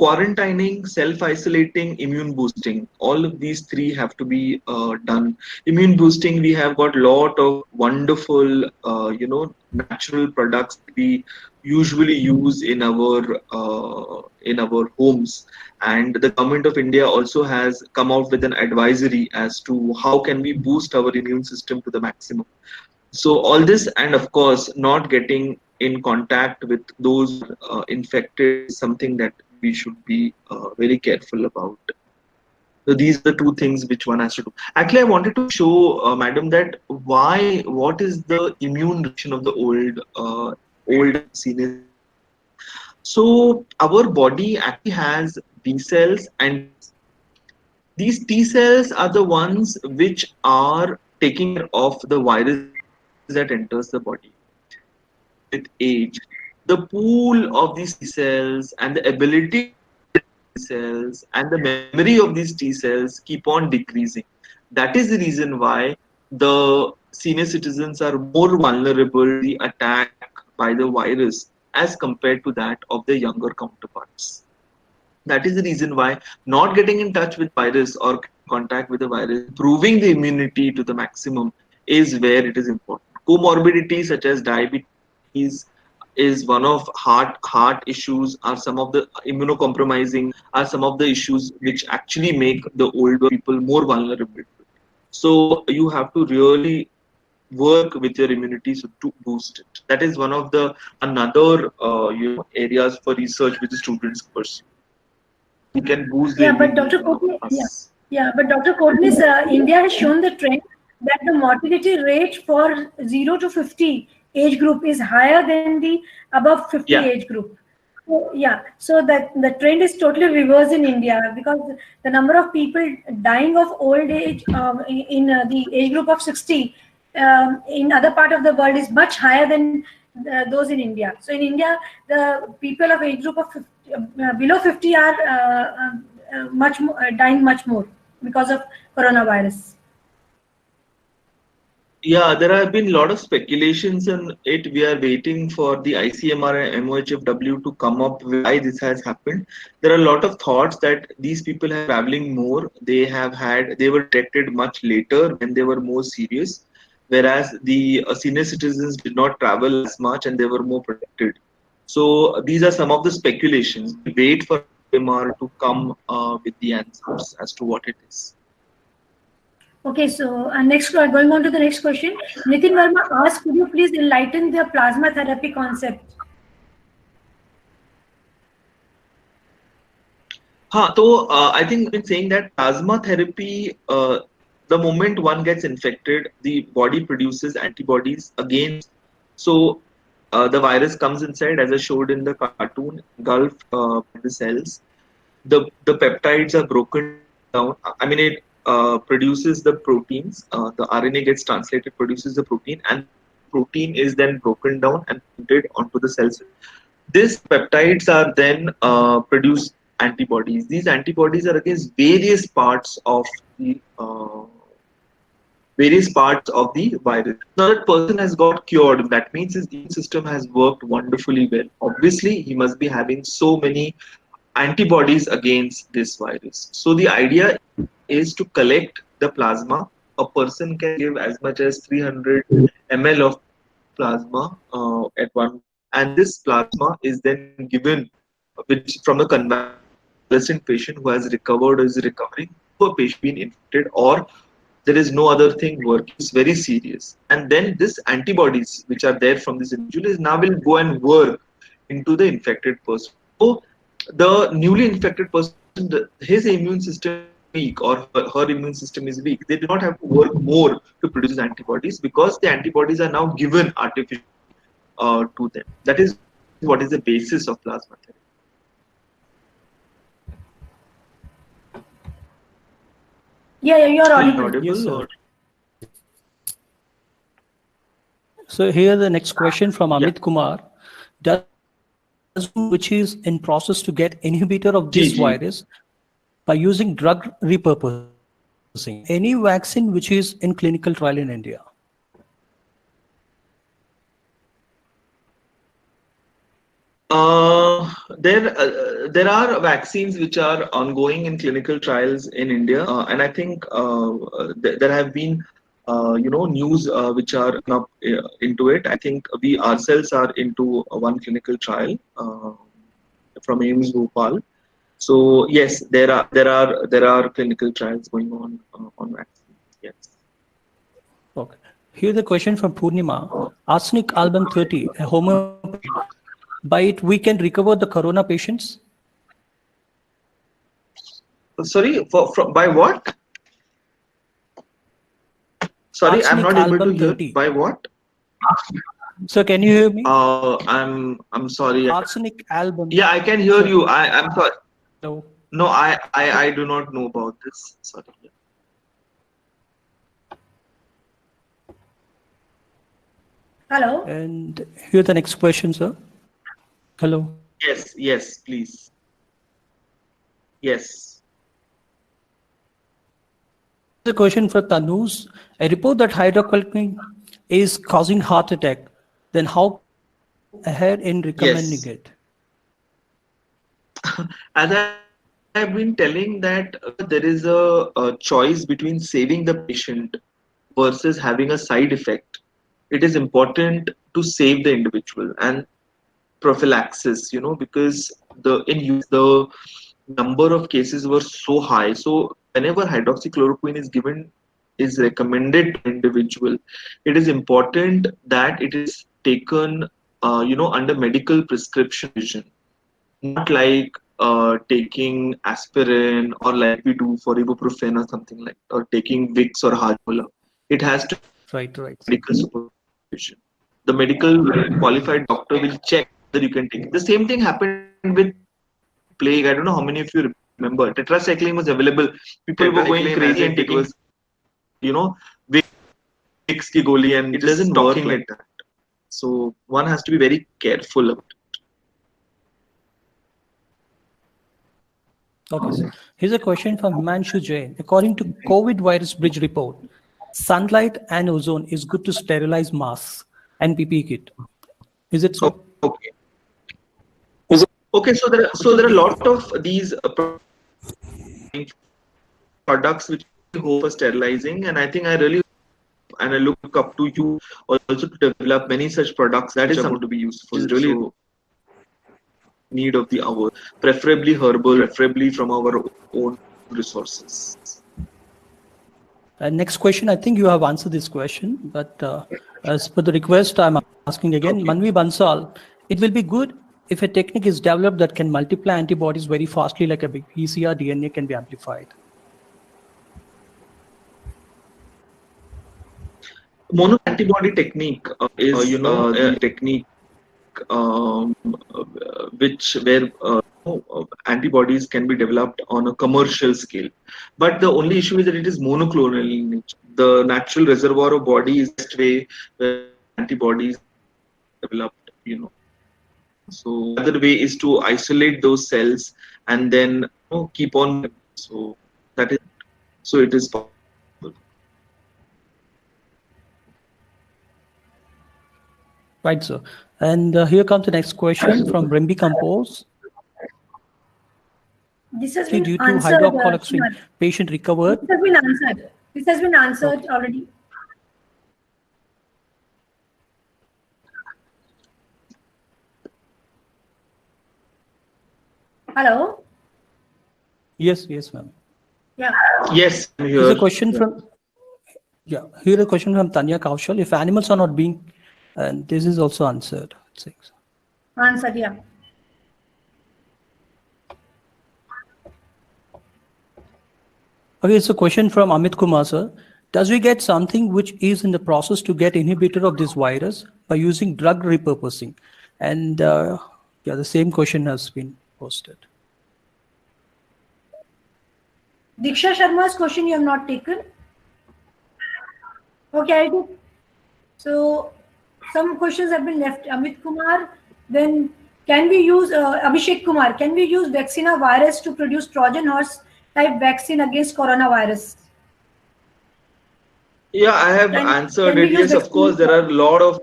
quarantining, self-isolating, immune boosting, all of these three have to be done. Immune boosting, we have got a lot of wonderful, natural products we usually use in our homes, and the government of India also has come out with an advisory as to how can we boost our immune system to the maximum. So all this, and of course not getting in contact with those infected, is something that we should be very careful about. So these are the two things which one has to do. Actually, I wanted to show, madam, that what is the immune reaction of the old senior. So our body actually has B cells, and these T cells are the ones which are taking care of the virus that enters the body. With age, the pool of these T cells and the ability of T cells and the memory of these T cells keep on decreasing. That is the reason why the senior citizens are more vulnerable to the attack by the virus as compared to that of their younger counterparts. That is the reason why not getting in touch with virus or contact with the virus, improving the immunity to the maximum is where it is important. Comorbidities such as diabetes is one of heart issues, are some of the immunocompromising, are some of the issues which actually make the older people more vulnerable. So you have to really work with your immunity to boost it. That is one of the another areas for research which the students pursue. We can boost the Yeah, but immunity Dr. Courtney, us. but Dr. Courtney, India has shown the trend that the mortality rate for 0 to 50 age group is higher than the above 50 Yeah. age group. So, yeah, so that the trend is totally reversed in India, because the number of people dying of old age in the age group of 60 in other part of the world is much higher than those in India. So in India, the people of age group of 50, below 50 are much more, dying much more because of coronavirus. Yeah, there have been a lot of speculations on it. We are waiting for the ICMR and MOHFW to come up with why this has happened. There are a lot of thoughts that these people are traveling more. They were detected much later when they were more serious, whereas the senior citizens did not travel as much and they were more protected. So these are some of the speculations. We wait for ICMR to come with the answers as to what it is. Okay, so next, going on to the next question. Nitin Verma asked, could you please enlighten the plasma therapy concept? So I think I've been saying that plasma therapy, the moment one gets infected, the body produces antibodies against. So the virus comes inside, as I showed in the cartoon, engulfed by the cells. The peptides are broken down. I mean, it produces the proteins. The RNA gets translated, produces the protein, and protein is then broken down and printed onto the cells. These peptides are then produce antibodies. These antibodies are against various parts of the virus. Now that person has got cured, that means his immune system has worked wonderfully well. Obviously, he must be having so many antibodies against this virus. So the idea is to collect the plasma. A person can give as much as 300 ml of plasma at one, and this plasma is then given, which from a convalescent patient who has recovered or is recovering, to a patient being infected, or there is no other thing working. It's very serious, and then this antibodies which are there from this individual is now will go and work into the infected person. So the newly infected person, his immune system weak, or her immune system is weak, they do not have to work more to produce antibodies, because the antibodies are now given artificially to them. That is what is the basis of plasma therapy. Yeah, you are audible. Yes, sir. So here the next question from Amit Kumar. Does which is in process to get inhibitor of this virus by using drug repurposing? Any vaccine which is in clinical trial in India? There are vaccines which are ongoing in clinical trials in India, and I think there have been news which are up into it. I think we ourselves are into one clinical trial from AIIMS Bhopal. So yes, there are clinical trials going on vaccines. Yes. Okay. Here's the question from Purnima. Arsenic album 30, a homeopathy. By it, we can recover the corona patients? Sorry, by what? Sorry, I'm Arsenic not able to album hear. 30. By what? So can you hear me? I'm sorry. Arsenic album. Yeah, I can hear So, you. I'm sorry. hello. No, I do not know about this. Sorry. Hello. And here's the next question, sir. Hello. Yes, please. Yes. The question for Tanuj. A report that hydroquinone is causing heart attack. Then how ahead in recommending Yes. it? As I've been telling that there is a choice between saving the patient versus having a side effect. It is important to save the individual and prophylaxis, because in US the number of cases were so high. So whenever hydroxychloroquine is given, is recommended to individual, it is important that it is taken, under medical prescription vision, not like taking aspirin or like we do for ibuprofen or something like, or taking Vicks or Hajmola. It has to Right, right. medical supervision. The medical qualified doctor will check whether you can take it. The same thing happened with plague. I don't know how many of you remember. Tetracycline was available. People were going crazy and taking, Vicks ki goli, and it doesn't work like that. So one has to be very careful about it. Okay, sir. Here's a question from Himanshu Jain. According to COVID virus bridge report, sunlight and ozone is good to sterilize masks and PPE kit. Is it so? Okay. Okay, so there are a lot of these products which we hope for sterilizing, and I think I really and I look up to you also to develop many such products that is going to be useful. Is really need of the hour, preferably herbal, preferably from our own resources. Next question, I think you have answered this question, but as per the request, I'm asking again. Okay. Manvi Bansal, it will be good if a technique is developed that can multiply antibodies very fastly, like a big PCR DNA can be amplified. Mono antibody technique is the technique which where antibodies can be developed on a commercial scale, but the only issue is that it is monoclonal in nature. The natural reservoir of body is the way where antibodies developed. So the other way is to isolate those cells and then keep on. So that is so it is possible. Right, sir. And here comes the next question from Rembi Compose. This has been Due to answered. hydroxychloroquine, patient recovered. This has been answered. This has been answered already. Hello. Yes, ma'am. Yeah. Yes, I'm here. Here's a question from here a question from Tanya Kaushal. If animals are not being, and this is also answered. Answered, yeah. Okay, it's a question from Amit Kumar, sir. Does we get something which is in the process to get inhibitor of this virus by using drug repurposing? And the same question has been posted. Diksha Sharma's question you have not taken. Okay, I do. So some questions have been left. Amit Kumar, then can we use Abhishek Kumar? Can we use Vaccina virus to produce Trojan horse type vaccine against coronavirus? Yeah, I have answered it. Yes, of course, there are a lot of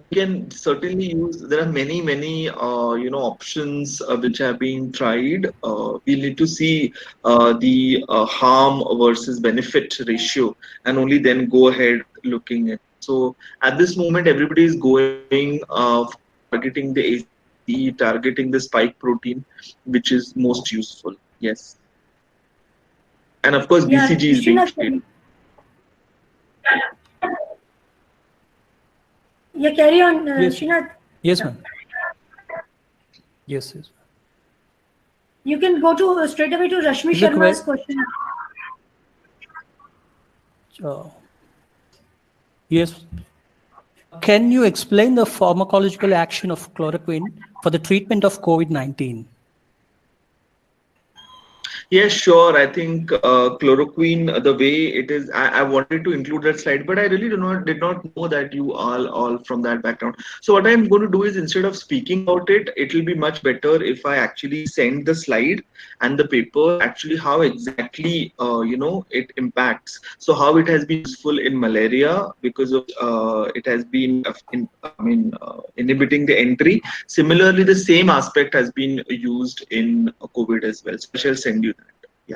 you can certainly use. There are many options which have been tried. We need to see the harm versus benefit ratio, and only then go ahead looking at. So at this moment, everybody is going targeting the ACE, targeting the spike protein, which is most useful. Yes, and of course, BCG is being treated. Yeah, carry on, Yes. Srinath. Yes, ma'am. Yes. You can go to straight away to Rashmi Is it Sharma's correct? question. Yes. Can you explain the pharmacological action of chloroquine for the treatment of COVID-19? Yes, sure. I think chloroquine, the way it is, I wanted to include that slide, but I really did not know that you all from that background. So what I'm going to do is instead of speaking about it, it will be much better if I actually send the slide and the paper actually how exactly it impacts. So how it has been useful in malaria because of it has been inhibiting the entry. Similarly, the same aspect has been used in COVID as well. So I shall send you that. Yeah.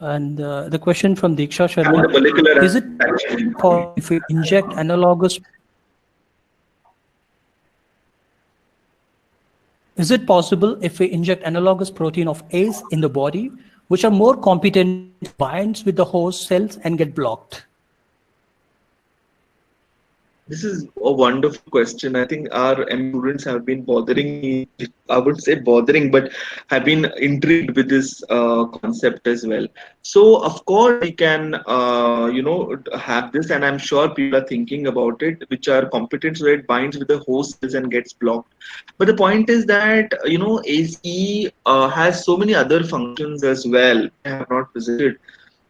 And the question from Diksha And the Sharma, molecular is it action. possible if we inject analogous? Is it possible if we inject analogous protein of ACE in the body, which are more competent, binds with the host cells and get blocked? This is a wonderful question. I think our students have been bothering me. I would say bothering, but have been intrigued with this concept as well. So, of course, we can, have this, and I'm sure people are thinking about it, which are competent so that it binds with the host cells and gets blocked. But the point is that, ACE has so many other functions as well. I have not visited.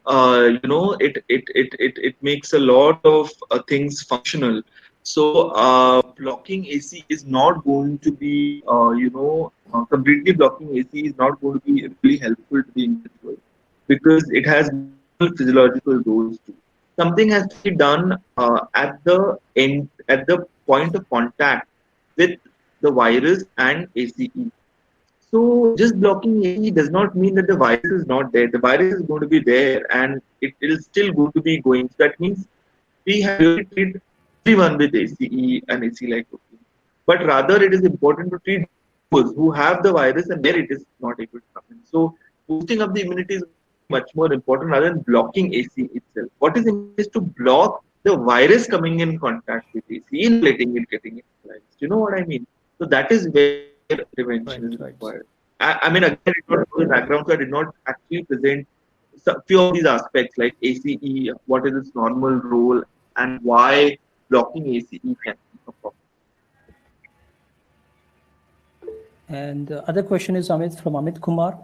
It makes a lot of things functional. So blocking AC is not going to be completely blocking AC is not going to be really helpful to the individual because it has multiple physiological roles too. Something has to be done at the end at the point of contact with the virus and ACE. So just blocking AE does not mean that the virus is not there. The virus is going to be there and it is still going to be going. So that means we have really treated everyone with ACE and ACE-like protein. But rather it is important to treat those who have the virus and where it is not able to come in. So boosting up the immunity is much more important rather than blocking ACE itself. What is important is to block the virus coming in contact with ACE and letting it getting internalized. You know what I mean? So that is where prevention is Right. required. Again, I did not know the background, so I did not actually present few of these aspects like ACE, what is its normal role, and why blocking ACE can be a problem. And the other question is from Amit Kumar.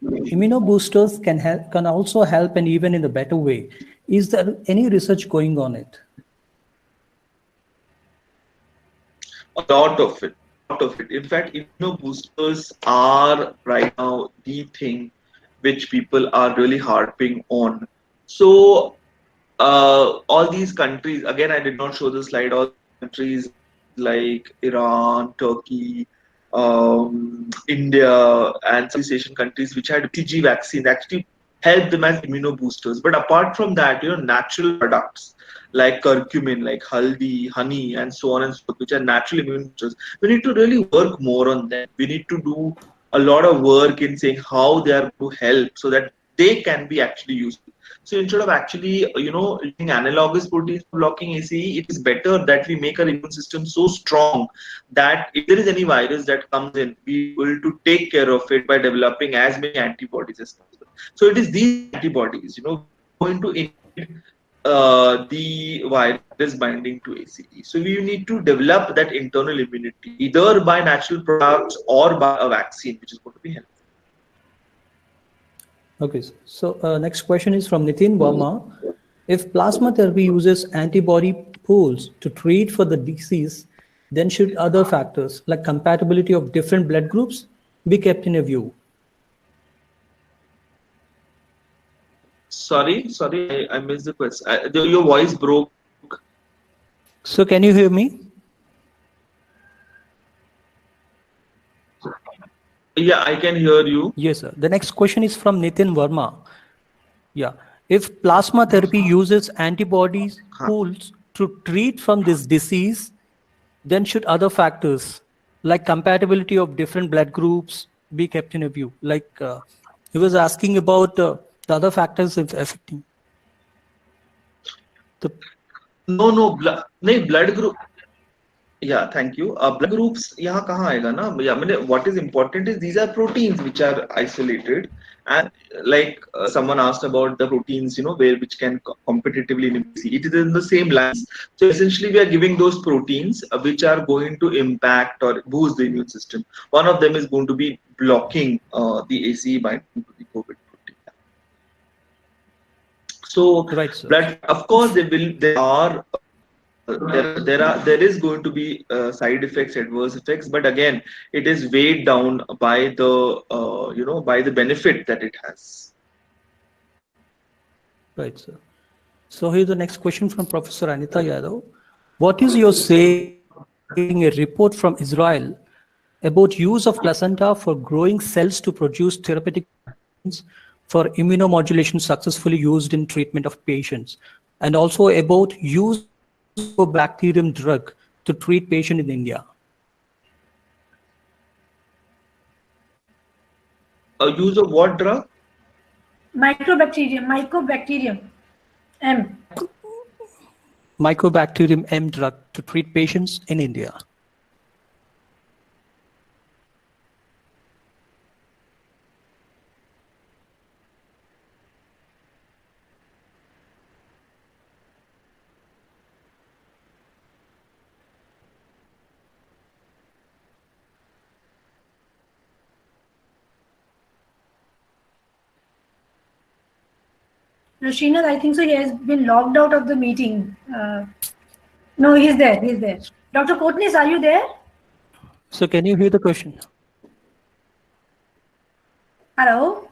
Immunoboosters can also help and even in a better way. Is there any research going on it? A lot of it. In fact, boosters are right now the thing which people are really harping on. So all these countries, again, I did not show the slide. All countries like Iran, Turkey, India, and Southeast Asian countries which had BCG vaccine actually helped them as immunoboosters. But apart from that, natural products like curcumin, like haldi, honey, and so on and so forth, which are natural immune boosters, we need to really work more on them. We need to do a lot of work in saying how they are to help so that they can be actually useful. So instead of actually, using analogous proteins for blocking ACE, it is better that we make our immune system so strong that if there is any virus that comes in, we will to take care of it by developing as many antibodies as possible. So it is these antibodies, going to inhibit the virus binding to ACE. So we need to develop that internal immunity either by natural products or by a vaccine, which is going to be helpful. Okay, so next question is from Nitin Verma. If plasma therapy uses antibody pools to treat for the disease, then should other factors like compatibility of different blood groups be kept in a view? Sorry, I missed the question. Your voice broke. So can you hear me? Yeah, I can hear you. Yes, sir. The next question is from Nitin Verma. Yeah. If plasma therapy uses antibodies pools to treat from this disease, then should other factors like compatibility of different blood groups be kept in a view? Like he was asking about the other factors affecting the. No, blood group. Yeah, thank you. Blood groups यहाँ कहाँ आएगा ना? Yeah, I mean, what is important is these are proteins which are isolated, and like someone asked about the proteins, where which can competitively inhibit ACE. It is in the same lines. So essentially, we are giving those proteins which are going to impact or boost the immune system. One of them is going to be blocking the ACE binding to the COVID protein. So Right, sir. blood, of course, there are there is going to be side effects, adverse effects, but again it is weighed down by the by the benefit that it has. Right, sir. So here's the next question from Professor Anita Yadav. What is your say in a report from Israel about use of placenta for growing cells to produce therapeutic vaccines for immunomodulation successfully used in treatment of patients, and also about use of bacterium drug to treat patient in India? Use of what drug? Mycobacterium M. Mycobacterium M drug to treat patients in India. Srinath, I think so. He has been logged out of the meeting. No, he's there. He's there. Dr. Kotnis, are you there? So can you hear the question? Hello?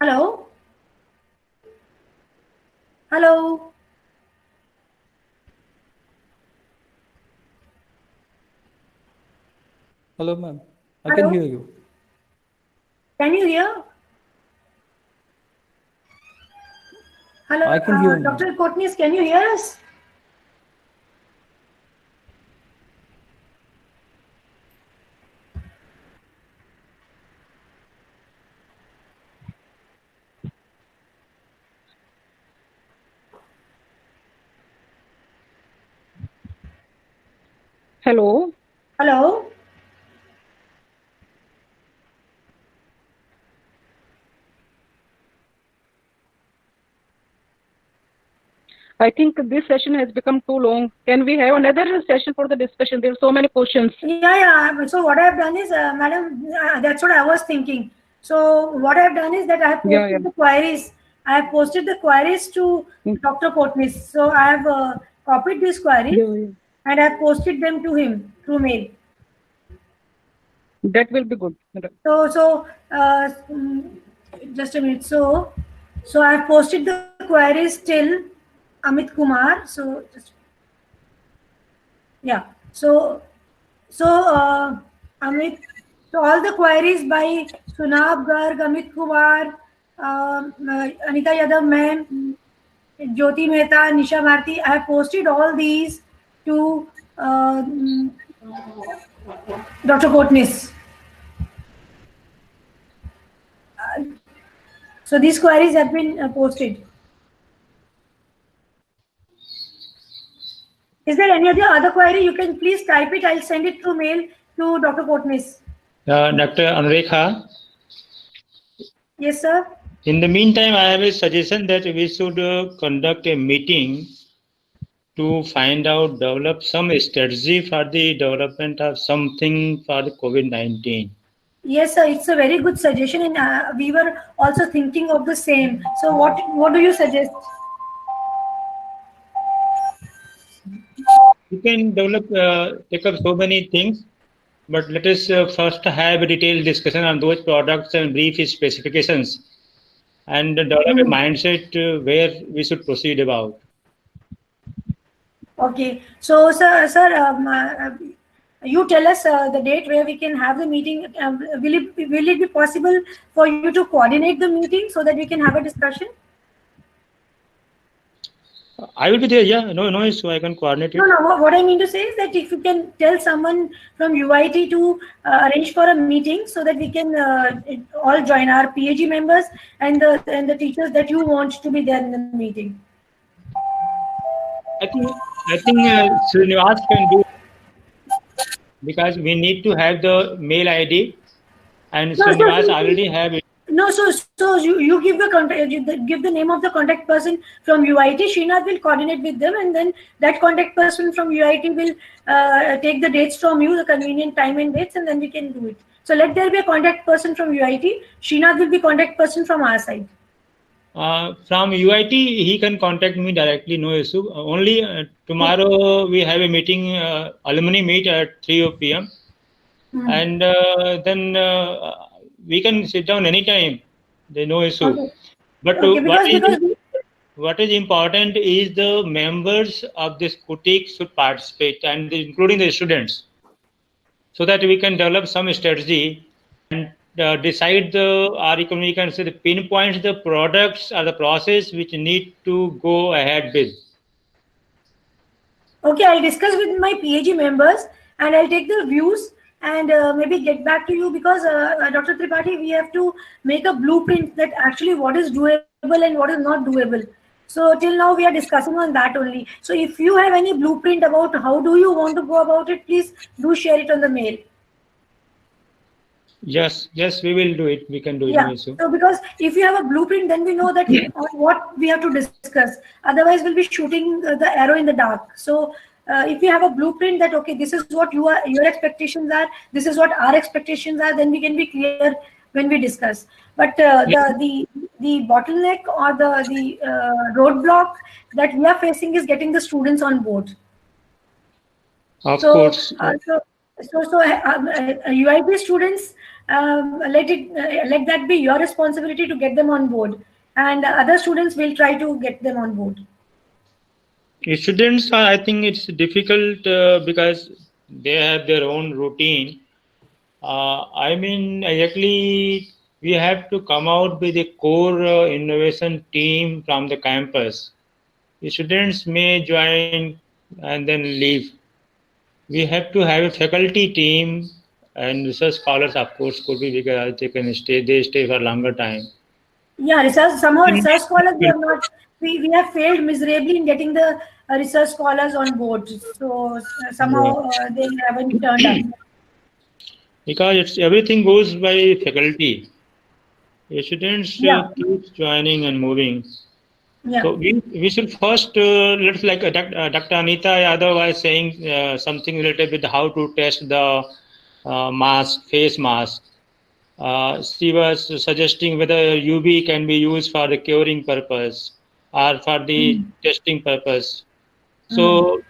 Hello? Hello? Hello, ma'am. I Hello? can hear you. Can you hear? Hello, I can hear you. Dr. Kotnis, can you hear us? Hello. Hello? I think this session has become too long. Can we have another session for the discussion? There are so many questions. Yeah. So what I've done is, madam, that's what I was thinking. So what I've done is that I have posted the queries. I have posted the queries to Dr. Kotnis. So I have copied these queries and I have posted them to him through mail. That will be good. So just a minute. So I have posted the queries till Amit Kumar. So just yeah. So Amit, so all the queries by Sunab Garg, Amit Kumar, Anita Yadav ma'am, Jyoti Mehta, Nisha Bharti, I have posted all these to Dr. Kotnis. So these queries have been posted. Is there any other query? You can please type it. I'll send it through mail to Dr. Kotnis. Dr. Anurekha. Yes, sir. In the meantime, I have a suggestion that we should conduct a meeting to find out, develop some strategy for the development of something for the COVID-19. Yes, sir. It's a very good suggestion, and we were also thinking of the same. So, what do you suggest? You can develop, take up so many things, but let us first have a detailed discussion on those products and brief specifications, and develop a mindset where we should proceed about. Okay. So, sir, you tell us the date where we can have the meeting. Will it be possible for you to coordinate the meeting so that we can have a discussion? I will be there. Yeah, no issue. I can coordinate it. No. What I mean to say is that if you can tell someone from UIT to arrange for a meeting so that we can all join, our PAG members and the teachers that you want to be there in the meeting. I think Srinivas can do, because we need to have the mail ID, and No, Srinivas already have it. No, so you give the contact, give the name of the contact person from UIT. Srinath will coordinate with them, and then that contact person from UIT will take the dates from you, the convenient time and dates, and then we can do it. So let there be a contact person from UIT. Srinath will be contact person from our side. From UIT, he can contact me directly, no issue. Only tomorrow we have a meeting, alumni meet at 3 p.m. And then we can sit down anytime. There's no issue. Okay. But what is important is the members of this boutique should participate, and including the students, so that we can develop some strategy and decide we can say the pinpoints the products or the process which need to go ahead with. Okay, I'll discuss with my PAG members and I'll take the views and maybe get back to you, because Dr. Tripathi, we have to make a blueprint that actually what is doable and what is not doable. So till now we are discussing on that only. So if you have any blueprint about how do you want to go about it, please do share it on the mail. Yes, we will do it. We can do it. Yeah. So because if you have a blueprint, then we know that on what we have to discuss. Otherwise, we'll be shooting the arrow in the dark. So if you have a blueprint that okay, this is what your expectations are, this is what our expectations are, then we can be clear when we discuss. But the bottleneck or the roadblock that we are facing is getting the students on board. Of course. UIT students, let that be your responsibility to get them on board, and other students will try to get them on board. Students, I think it's difficult because they have their own routine. I mean, exactly, we have to come out with a core innovation team from the campus. The students may join and then leave. We have to have a faculty team, and research scholars, of course, could be because they stay for a longer time. Yeah, research scholars, we have failed miserably in getting the research scholars on board. So somehow they haven't turned up. Because everything goes by faculty. The students keep joining and moving. Yeah. So we should first, let's like Dr. Anita Yadav was saying something related with how to test the face mask. She was suggesting whether UV can be used for the curing purpose or for the testing purpose. So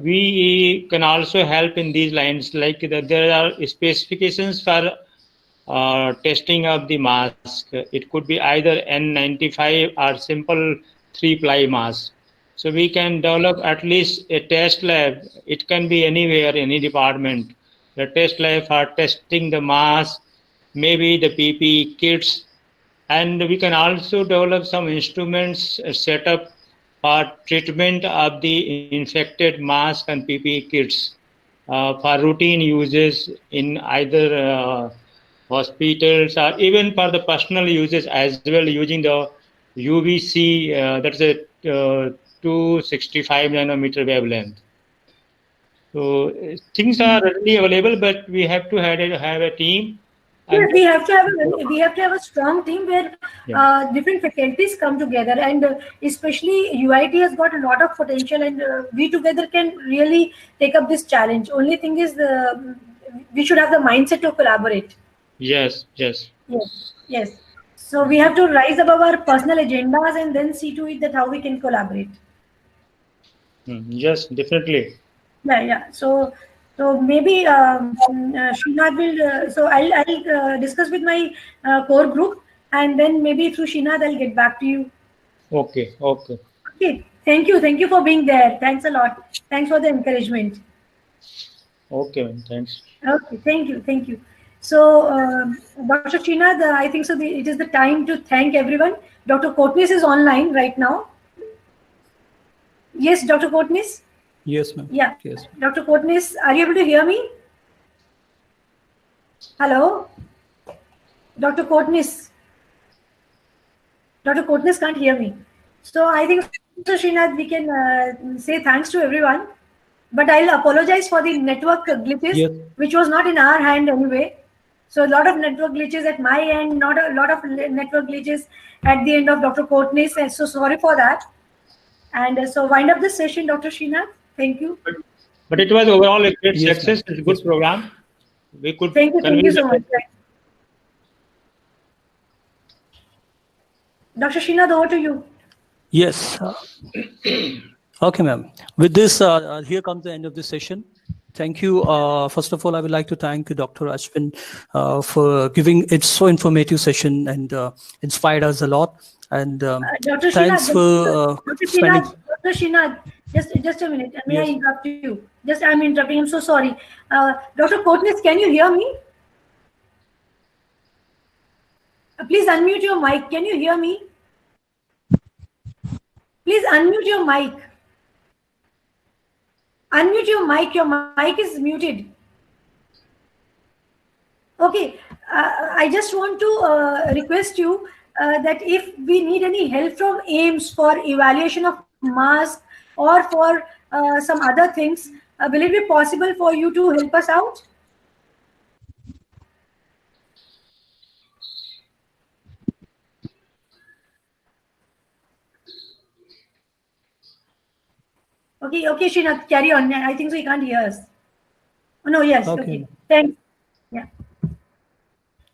we can also help in these lines, like there are specifications for testing of the mask. It could be either N95 or simple 3-ply mask. So we can develop at least a test lab. It can be anywhere, any department. The test lab for testing the mask, maybe the PPE kits, and we can also develop some instruments set up for treatment of the infected mask and PPE kits for routine uses in either hospitals or even for the personal uses as well, using the UVC, that's a 265 nanometer wavelength. So things are readily available, but we have to have a team. Yes, we have to have a strong team where different faculties come together, and especially UIT has got a lot of potential, and we together can really take up this challenge. Only thing is we should have the mindset to collaborate. Yes. So we have to rise above our personal agendas and then see to it that how we can collaborate. Yes, definitely. Yeah. So maybe Srinath will. So I'll discuss with my core group, and then maybe through Srinath I'll get back to you. Okay. Thank you for being there. Thanks a lot. Thanks for the encouragement. Okay, thanks. Okay, thank you. So, Dr. Srinath, I think so. It is the time to thank everyone. Dr. Kotnis is online right now. Yes, Dr. Kotnis? Yes, ma'am. Yeah. Yes. Dr. Kotnis, are you able to hear me? Hello? Dr. Kotnis? Dr. Kotnis can't hear me. So I think, so Srinath, we can say thanks to everyone. But I'll apologize for the network glitches, Yes. which was not in our hand anyway. So a lot of network glitches at my end, not a lot of network glitches at the end of Dr. Kotnis. And so sorry for that. And so wind up this session, Dr. Srinath. Thank you. But it was overall a great Yes, success. ma'am. It's a good Yes, program. We could Thank you convince so much. Dr. Srinath, over to you. Yes. Okay, ma'am. With this, here comes the end of this session. Thank you. First of all, I would like to thank Dr. Ashwin for giving it so informative session and inspired us a lot. And Dr. thanks Srinath, for spending. Dr. Srinath, just a minute. May I Yes. interrupt you? I'm interrupting. I'm so sorry. Dr. Kotnis, can you hear me? Please unmute your mic. Can you hear me? Please unmute your mic. Unmute your mic. Your mic is muted. Okay. I just want to request you that if we need any help from AIMS for evaluation of mask or for some other things, will it be possible for you to help us out? Okay, Srinath, carry on. I think so he can't hear us. Oh, no, yes. Okay. Thanks. Yeah.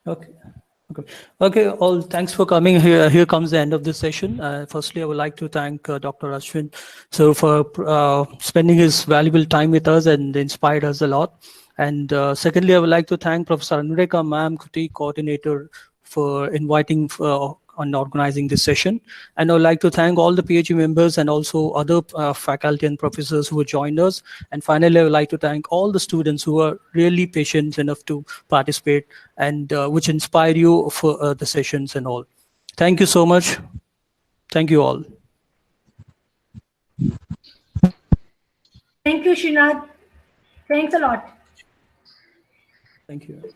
Okay. All thanks for coming here. Here comes the end of this session. Firstly, I would like to thank Dr. Ashwin for spending his valuable time with us and inspired us a lot. And secondly, I would like to thank Professor Anureka Ma'am, Kuti coordinator, for inviting on organizing this session. And I would like to thank all the PhD members and also other faculty and professors who joined us. And finally, I would like to thank all the students who are really patient enough to participate and which inspire you for the sessions and all. Thank you so much. Thank you all. Thank you, Srinath. Thanks a lot. Thank you.